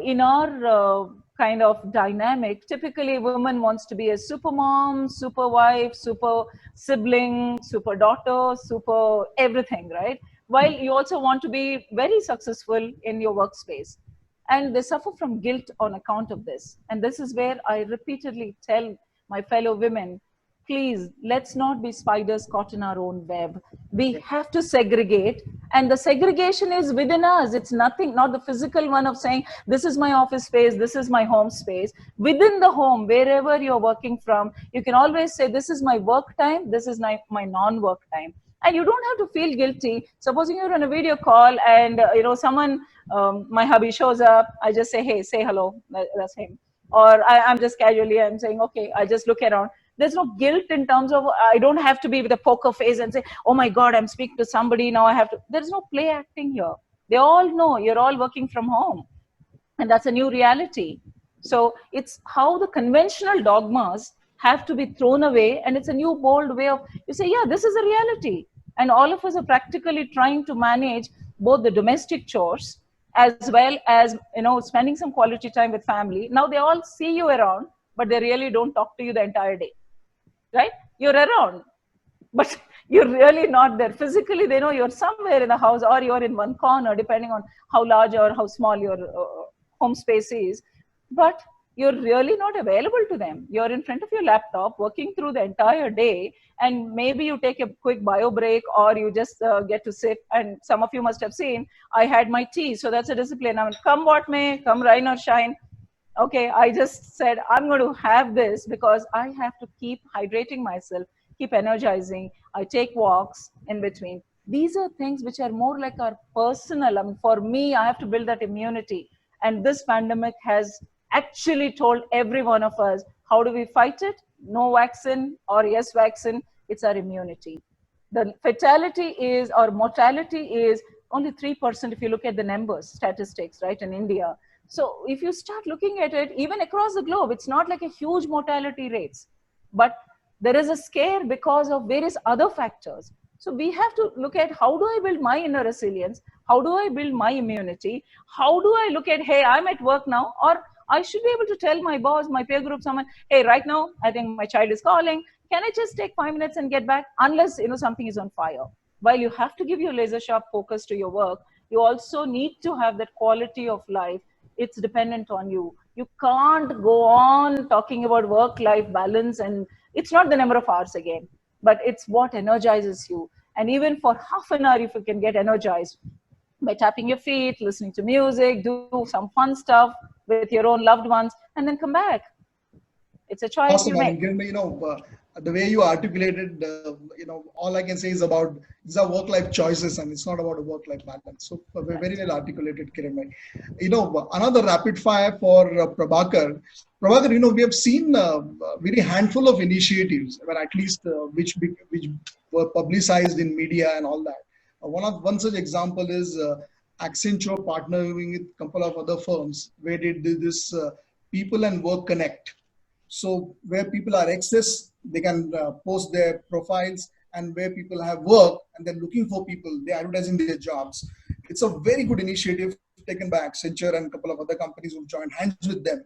C: in our kind of dynamic, typically women wants to be a super mom, super wife, super sibling, super daughter, super everything, right? While you also want to be very successful in your workspace. And they suffer from guilt on account of this. And this is where I repeatedly tell my fellow women, please, let's not be spiders caught in our own web. We have to segregate, and the segregation is within us. It's nothing, not the physical one of saying, this is my office space, this is my home space. Within the home, wherever you're working from, you can always say, this is my work time, this is my non-work time. And you don't have to feel guilty. Supposing you're on a video call and someone, my hubby shows up, I just say, hey, say hello, that's him. Or I'm just casually, I'm saying, okay, I just look around. There's no guilt in terms of, I don't have to be with a poker face and say, oh my God, I'm speaking to somebody, now I have to. There's no play acting here. They all know you're all working from home. And that's a new reality. So it's how the conventional dogmas have to be thrown away. And it's a new bold way of, you say, yeah, this is a reality. And all of us are practically trying to manage both the domestic chores as well as, spending some quality time with family. Now they all see you around, but they really don't talk to you the entire day, right? You're around, but you're really not there physically. They know you're somewhere in the house, or you're in one corner, depending on how large or how small your home space is. But you're really not available to them. You're in front of your laptop working through the entire day, and maybe you take a quick bio break, or you just get to sit. And some of you must have seen, I had my tea, so that's a discipline. I mean, come what may, come rain or shine, okay, I just said I'm going to have this because I have to keep hydrating myself, keep energizing. I take walks in between. These are things which are more like our personal. I mean, for me, I have to build that immunity. And this pandemic has actually told every one of us, how do we fight it? No vaccine or yes vaccine, it's our immunity. The fatality is, or mortality is, only 3% if you look at the numbers, statistics, right, in India. So if you start looking at it, even across the globe, it's not like a huge mortality rates, but there is a scare because of various other factors. So we have to look at, how do I build my inner resilience? How do I build my immunity? How do I look at, hey, I'm at work now, or I should be able to tell my boss, my peer group, someone, hey, right now, I think my child is calling. Can I just take 5 minutes and get back? Unless, something is on fire. While you have to give your laser sharp focus to your work, you also need to have that quality of life. It's dependent on you. You can't go on talking about work-life balance, and it's not the number of hours again, but it's what energizes you. And even for half an hour, if you can get energized by tapping your feet, listening to music, do some fun stuff with your own loved ones, and then come back. It's a choice you
A: Awesome. I
C: make.
A: mean, Kiran, the way you articulated, all I can say is about these are work-life choices, and it's not about a work-life balance. So very well articulated, Kiran. Another rapid fire for Prabhakar. Prabhakar, we have seen a very handful of initiatives, but at least which were publicized in media and all that. One such example is Accenture partnering with a couple of other firms where they did this People and Work Connect. So where people are access, they can post their profiles, and where people have work and they're looking for people, they're advertising their jobs. It's a very good initiative taken by Accenture and a couple of other companies who joined hands with them.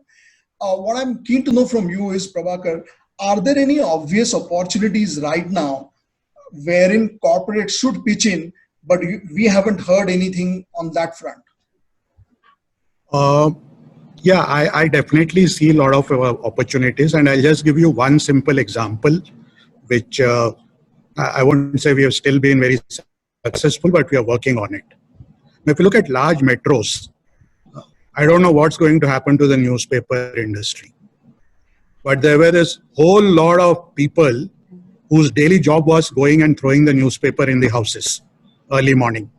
A: What I'm keen to know from you is, Prabhakar, are there any obvious opportunities right now wherein corporates should pitch in, but we haven't heard anything on that front?
B: Uh, yeah, I definitely see a lot of opportunities, and I'll just give you one simple example, which I won't say we have still been very successful, but we are working on it. If you look at large metros, I don't know what's going to happen to the newspaper industry, but there were this whole lot of people whose daily job was going and throwing the newspaper in the houses early morning.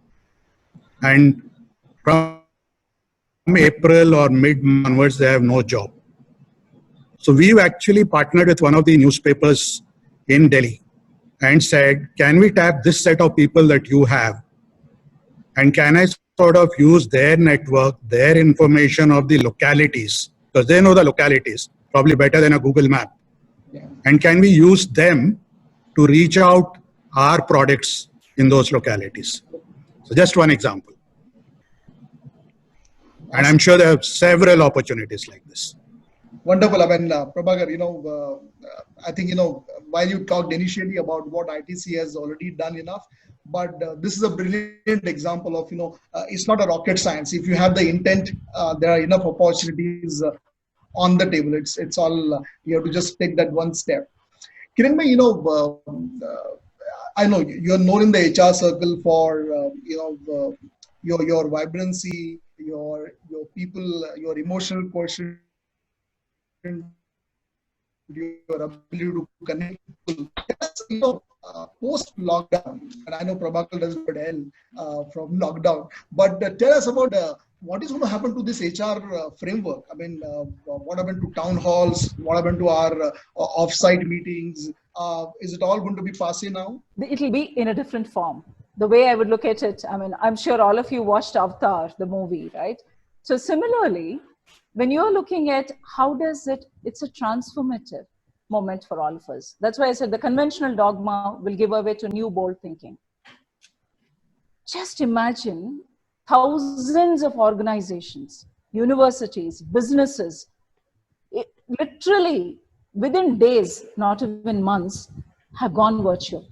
B: And from April or mid onwards, they have no job. So we've actually partnered with one of the newspapers in Delhi and said, can we tap this set of people that you have? And can I sort of use their network, their information of the localities, because they know the localities probably better than a Google map.
A: Yeah.
B: And can we use them to reach out our products in those localities? So just one example. And I'm sure there are several opportunities like this.
A: Wonderful. I mean, Prabhakar, I think, while you talked initially about what ITC has already done enough, but this is a brilliant example of, it's not a rocket science. If you have the intent, there are enough opportunities on the table. It's all, you have to just take that one step. Kiran, I know you're known in the HR circle for, your vibrancy, your people, your emotional quotient, your ability to connect people. Yes, post lockdown, and I know Prabhakar does good hell from lockdown, but tell us about what is going to happen to this HR framework. I mean, what happened to town halls? What happened to our off-site meetings? Is it all going to be passé now?
C: It'll be in a different form. The way I would look at it, I mean, I'm sure all of you watched Avatar, the movie, right? So similarly, when you're looking at how does it's a transformative moment for all of us. That's why I said the conventional dogma will give way to new bold thinking. Just imagine thousands of organizations, universities, businesses, literally within days, not even months, have gone virtual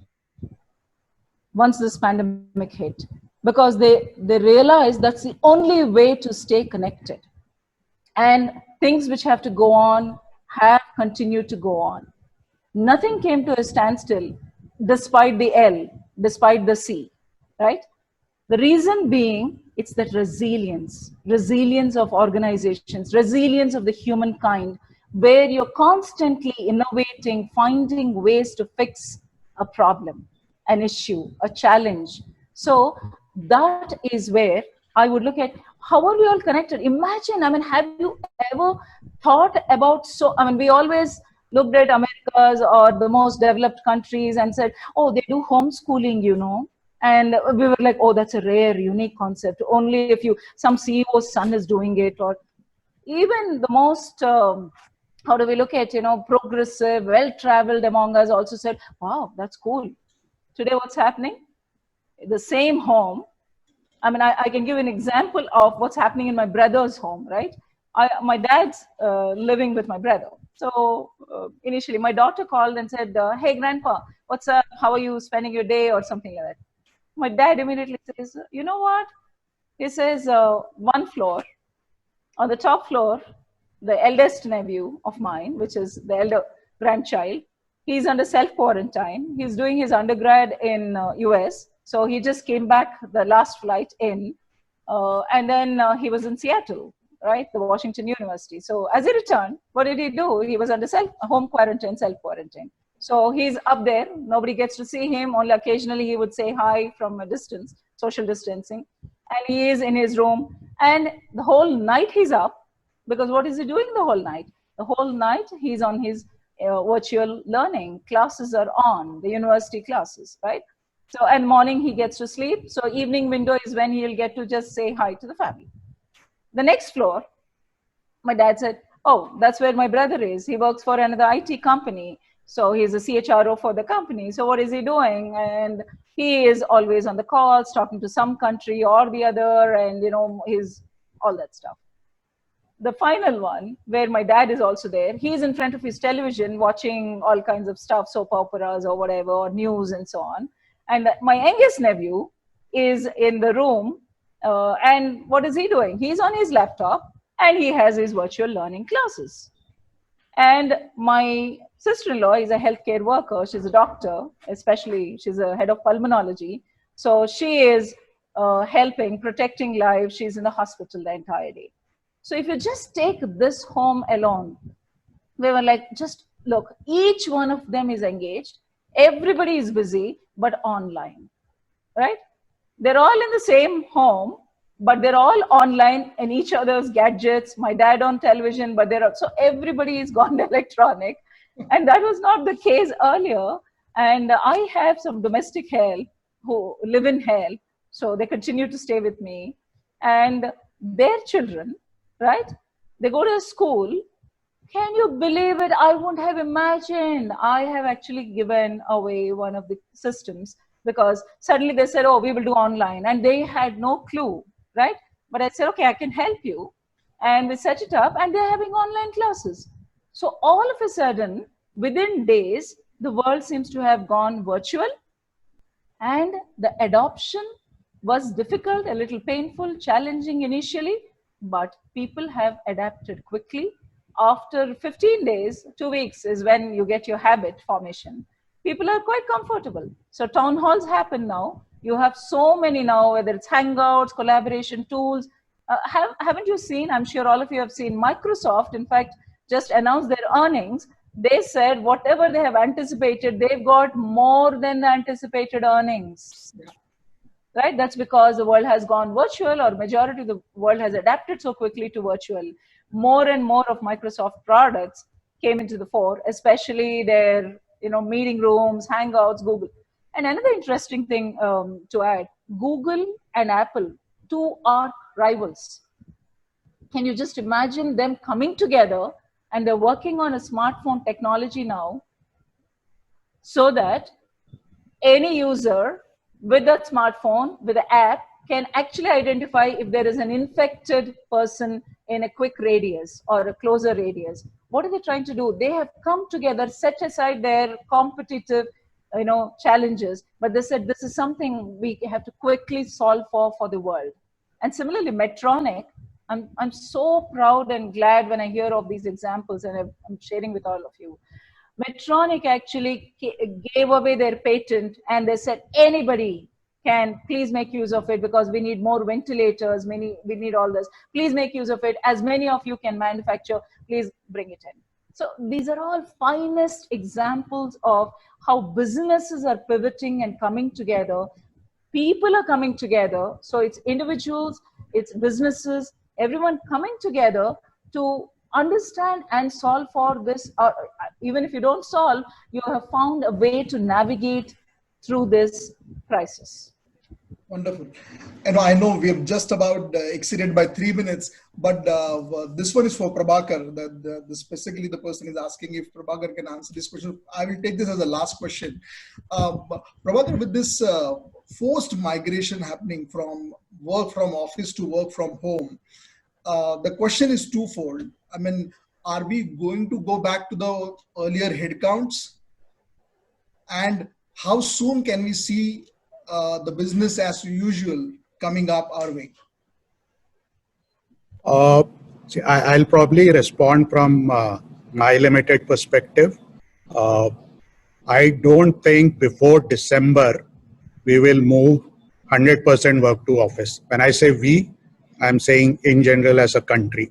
C: once this pandemic hit, because they realized that's the only way to stay connected. And things which have to go on have continued to go on. Nothing came to a standstill despite the L, despite the C, right? The reason being, it's that resilience of organizations, resilience of the humankind, where you're constantly innovating, finding ways to fix a problem, an issue, a challenge. So that is where I would look at how are we all connected. Imagine, I mean, have you ever thought about, so, I mean, we always looked at Americas or the most developed countries and said, oh, they do homeschooling, you know. And we were like, oh, that's a rare, unique concept. Only if you, some CEO's son is doing it, or even the most, how do we look at, you know, progressive, well-traveled among us also said, wow, that's cool. Today, what's happening? The same home. I mean, I can give an example of what's happening in my brother's home, right? My dad's living with my brother. So initially, my daughter called and said, hey, grandpa, what's up? How are you spending your day, or something like that? My dad immediately says, you know what? He says, one floor, on the top floor, the eldest nephew of mine, which is the elder grandchild, he's under self-quarantine. He's doing his undergrad in US. So he just came back the last flight in. And then he was in Seattle, right? The Washington University. So as he returned, what did he do? He was under home quarantine, self-quarantine. So he's up there. Nobody gets to see him. Only occasionally he would say hi from a distance, social distancing. And he is in his room. And the whole night he's up, because what is he doing the whole night? The whole night he's on his virtual learning. Classes are on, the university classes, right? So, and morning he gets to sleep. So evening window is when he'll get to just say hi to the family. The next floor, my dad said, oh, that's where my brother is. He works for another IT company. So he's a CHRO for the company. So what is he doing? And he is always on the calls, talking to some country or the other, and, you know, he's all that stuff. The final one, where my dad is also there, he's in front of his television watching all kinds of stuff, soap operas or whatever, or news and so on. And my youngest nephew is in the room. And what is he doing? He's on his laptop and he has his virtual learning classes. And my sister-in-law is a healthcare worker. She's a doctor, especially she's a head of pulmonology. So she is helping, protecting lives. She's in the hospital the entire day. So if you just take this home alone, we were like, just look, each one of them is engaged. Everybody is busy, but online, right? They're all in the same home, but they're all online in each other's gadgets. My dad on television, but so everybody is gone electronic. And that was not the case earlier. And I have some domestic help who live in hell. So they continue to stay with me. And their children, right? They go to a school. Can you believe it? I wouldn't have imagined. I have actually given away one of the systems because suddenly they said, oh, we will do online. And they had no clue, right? But I said, okay, I can help you. And we set it up and they're having online classes. So all of a sudden, within days, the world seems to have gone virtual. And the adoption was difficult, a little painful, challenging initially, but people have adapted quickly. After 15 days, 2 weeks is when you get your habit formation. People are quite comfortable. So town halls happen now. You have so many now, whether it's Hangouts, collaboration tools. Haven't you seen, I'm sure all of you have seen, Microsoft, in fact, just announced their earnings. They said whatever they have anticipated, they've got more than the anticipated earnings. Yeah. Right? That's because the world has gone virtual, or majority of the world has adapted so quickly to virtual. More and more of Microsoft products came into the fore, especially their meeting rooms, Hangouts, Google. And another interesting thing to add, Google and Apple, two are rivals. Can you just imagine them coming together, and they're working on a smartphone technology now so that any user with that smartphone, with the app, can actually identify if there is an infected person in a quick radius or a closer radius. What are they trying to do? They have come together, set aside their competitive, challenges, but they said this is something we have to quickly solve for the world. And similarly, Medtronic, I'm so proud and glad when I hear of these examples, and I'm sharing with all of you. Medtronic actually gave away their patent, and they said anybody can please make use of it, because we need more ventilators, we need all this. Please make use of it. As many of you can manufacture, please bring it in. So these are all finest examples of how businesses are pivoting and coming together. People are coming together. So it's individuals, it's businesses, everyone coming together to understand and solve for this. Even if you don't solve, you have found a way to navigate through this crisis.
A: Wonderful. And I know we have just about exceeded by 3 minutes, but this one is for Prabhakar. Specifically, the person is asking if Prabhakar can answer this question. I will take this as the last question. Prabhakar, with this forced migration happening from work from office to work from home, the question is twofold. I mean, are we going to go back to the earlier headcounts? And how soon can we see the business as usual coming up our way?
B: I'll probably respond from my limited perspective. I don't think before December we will move 100% work to office. When I say we, I'm saying in general as a country.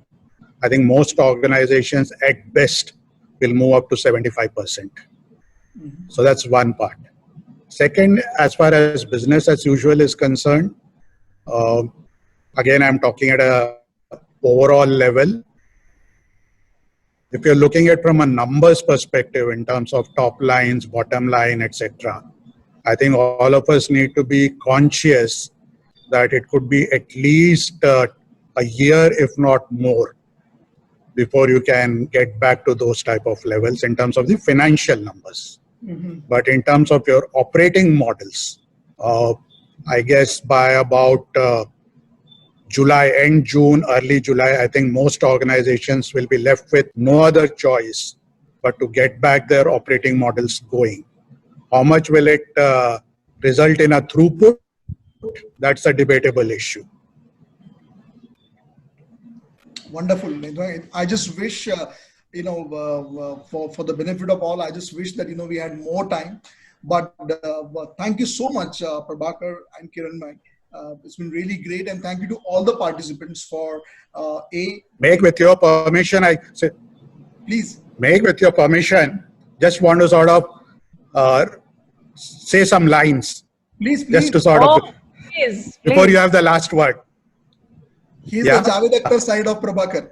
B: I think most organizations at best will move up to 75%. Mm-hmm. So that's one part. Second, as far as business as usual is concerned, again, I'm talking at a overall level. If you're looking at from a numbers perspective in terms of top lines, bottom line, etc., I think all of us need to be conscious that it could be at least a year, if not more, before you can get back to those type of levels in terms of the financial numbers. Mm-hmm. But in terms of your operating models, I guess by about July, end June, early July, I think most organizations will be left with no other choice but to get back their operating models going. How much will it result in a throughput? That's a debatable issue.
A: Wonderful. I just wish, for the benefit of all, I just wish that, we had more time. But thank you so much, Prabhakar and Kiran. It's been really great. And thank you to all the participants for
B: Meg, with your permission, I say,
A: please.
B: Meg, with your permission, just want to sort of say some lines.
A: Please.
B: Just to sort of,
C: please.
B: Before you have the last word.
A: He's the Javed Akhtar side of Prabhakar.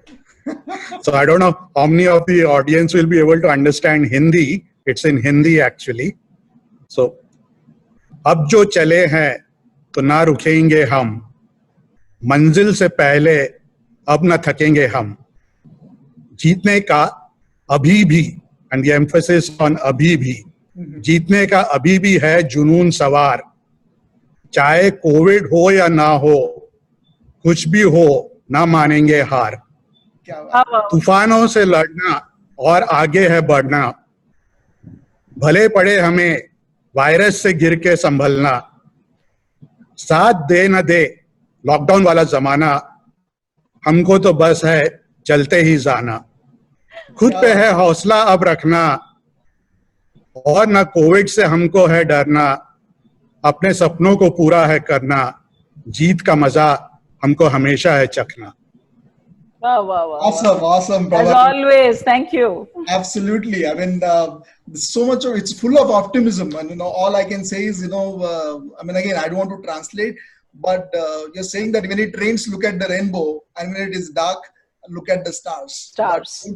B: So I don't know how many of the audience will be able to understand Hindi. It's in Hindi actually. So, अब जो चले हैं तो ना रुकेंगे हम, मंजिल से पहले अब न थकेंगे हम, जीतने का अभी भी, and the emphasis on अभी भी, जीतने का अभी भी है जुनून सवार, चाहे कोविड हो या ना हो, कुछ भी हो ना मानेंगे हार, तूफानों से लड़ना और आगे है बढ़ना, भले पड़े हमें वायरस से गिर के संभलना, साथ दे न दे लॉकडाउन वाला जमाना, हमको तो बस है चलते ही जाना, खुद पे है हौसला अब रखना, और ना कोविड से हमको है डरना, अपने सपनों को पूरा है करना, जीत का मजा हमको हमेशा है चखना.
C: Wow.
A: Awesome.
C: As always, thank you.
A: Absolutely. I mean, so much of it's full of optimism, and all I can say is, I mean, again, I don't want to translate, but you're saying that when it rains, look at the rainbow, and when it is dark, look at the stars.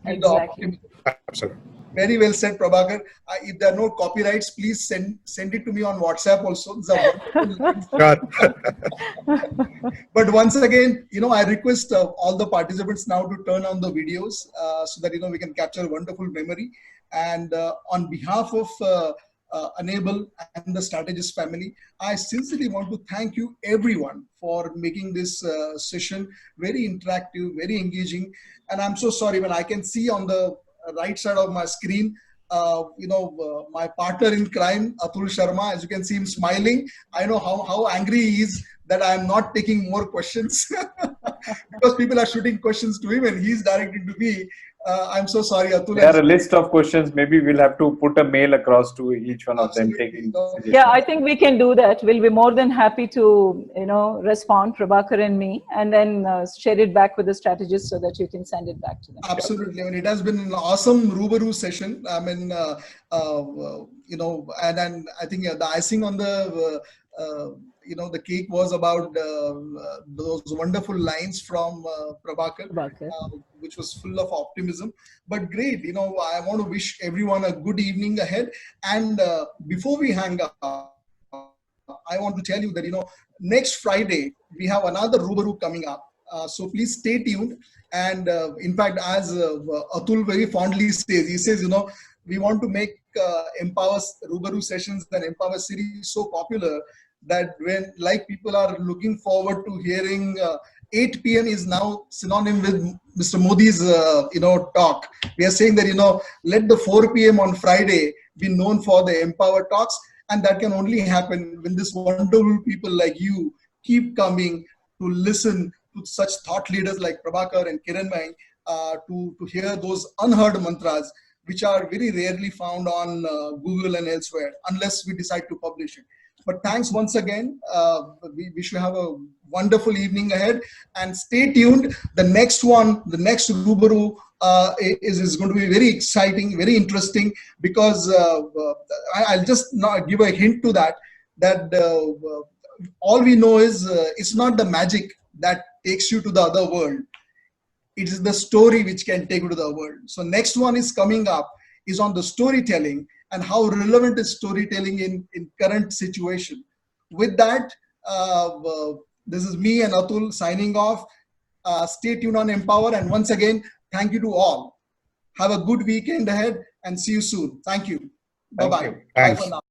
C: Exactly.
B: Absolutely.
A: Very well said, Prabhakar. If there are no copyrights, please send it to me on WhatsApp also. But once again, I request all the participants now to turn on the videos so that we can capture wonderful memory. And on behalf of Enable and the Strategist family. I sincerely want to thank you everyone for making this session very interactive, very engaging. And I'm so sorry when I can see on the right side of my screen, my partner in crime, Atul Sharma, as you can see him smiling. I know how angry he is that I am not taking more questions because people are shooting questions to him and he's directing to me. I'm so sorry, Atul.
D: There are a list of questions. Maybe we'll have to put a mail across to each one of them, taking suggestions.
C: Yeah, I think we can do that. We'll be more than happy to, respond, Prabhakar and me, and then share it back with the strategist so that you can send it back to them.
A: Absolutely. I mean, it has been an awesome Rubaru session. I mean, and I think the icing on the cake was about those wonderful lines from Prabhakar, which was full of optimism. But great, I want to wish everyone a good evening ahead. And before we hang up, I want to tell you that, next Friday, we have another Rubaru coming up. So please stay tuned. And in fact, as Atul very fondly says, he says, we want to make Empower Rubaru sessions and Empower series so popular that when people are looking forward to hearing 8 p.m. is now synonym with Mr. Modi's talk. We are saying that let the 4 p.m. on Friday be known for the Empower talks, and that can only happen when this wonderful people like you keep coming to listen to such thought leaders like Prabhakar and Kiranmai to hear those unheard mantras which are very rarely found on Google and elsewhere unless we decide to publish it. But thanks once again. We wish you have a wonderful evening ahead and stay tuned. The next Rubaru is going to be very exciting, very interesting because I'll just give a hint to that all we know is it's not the magic that takes you to the other world. It is the story which can take you to the other world. So next one is coming up is on the storytelling and how relevant is storytelling in current situation. With that, this is me and Atul signing off. Stay tuned on Empower. And once again, thank you to all. Have a good weekend ahead and see you soon. Thank you. Bye-bye.
B: Thanks.
A: Bye for now.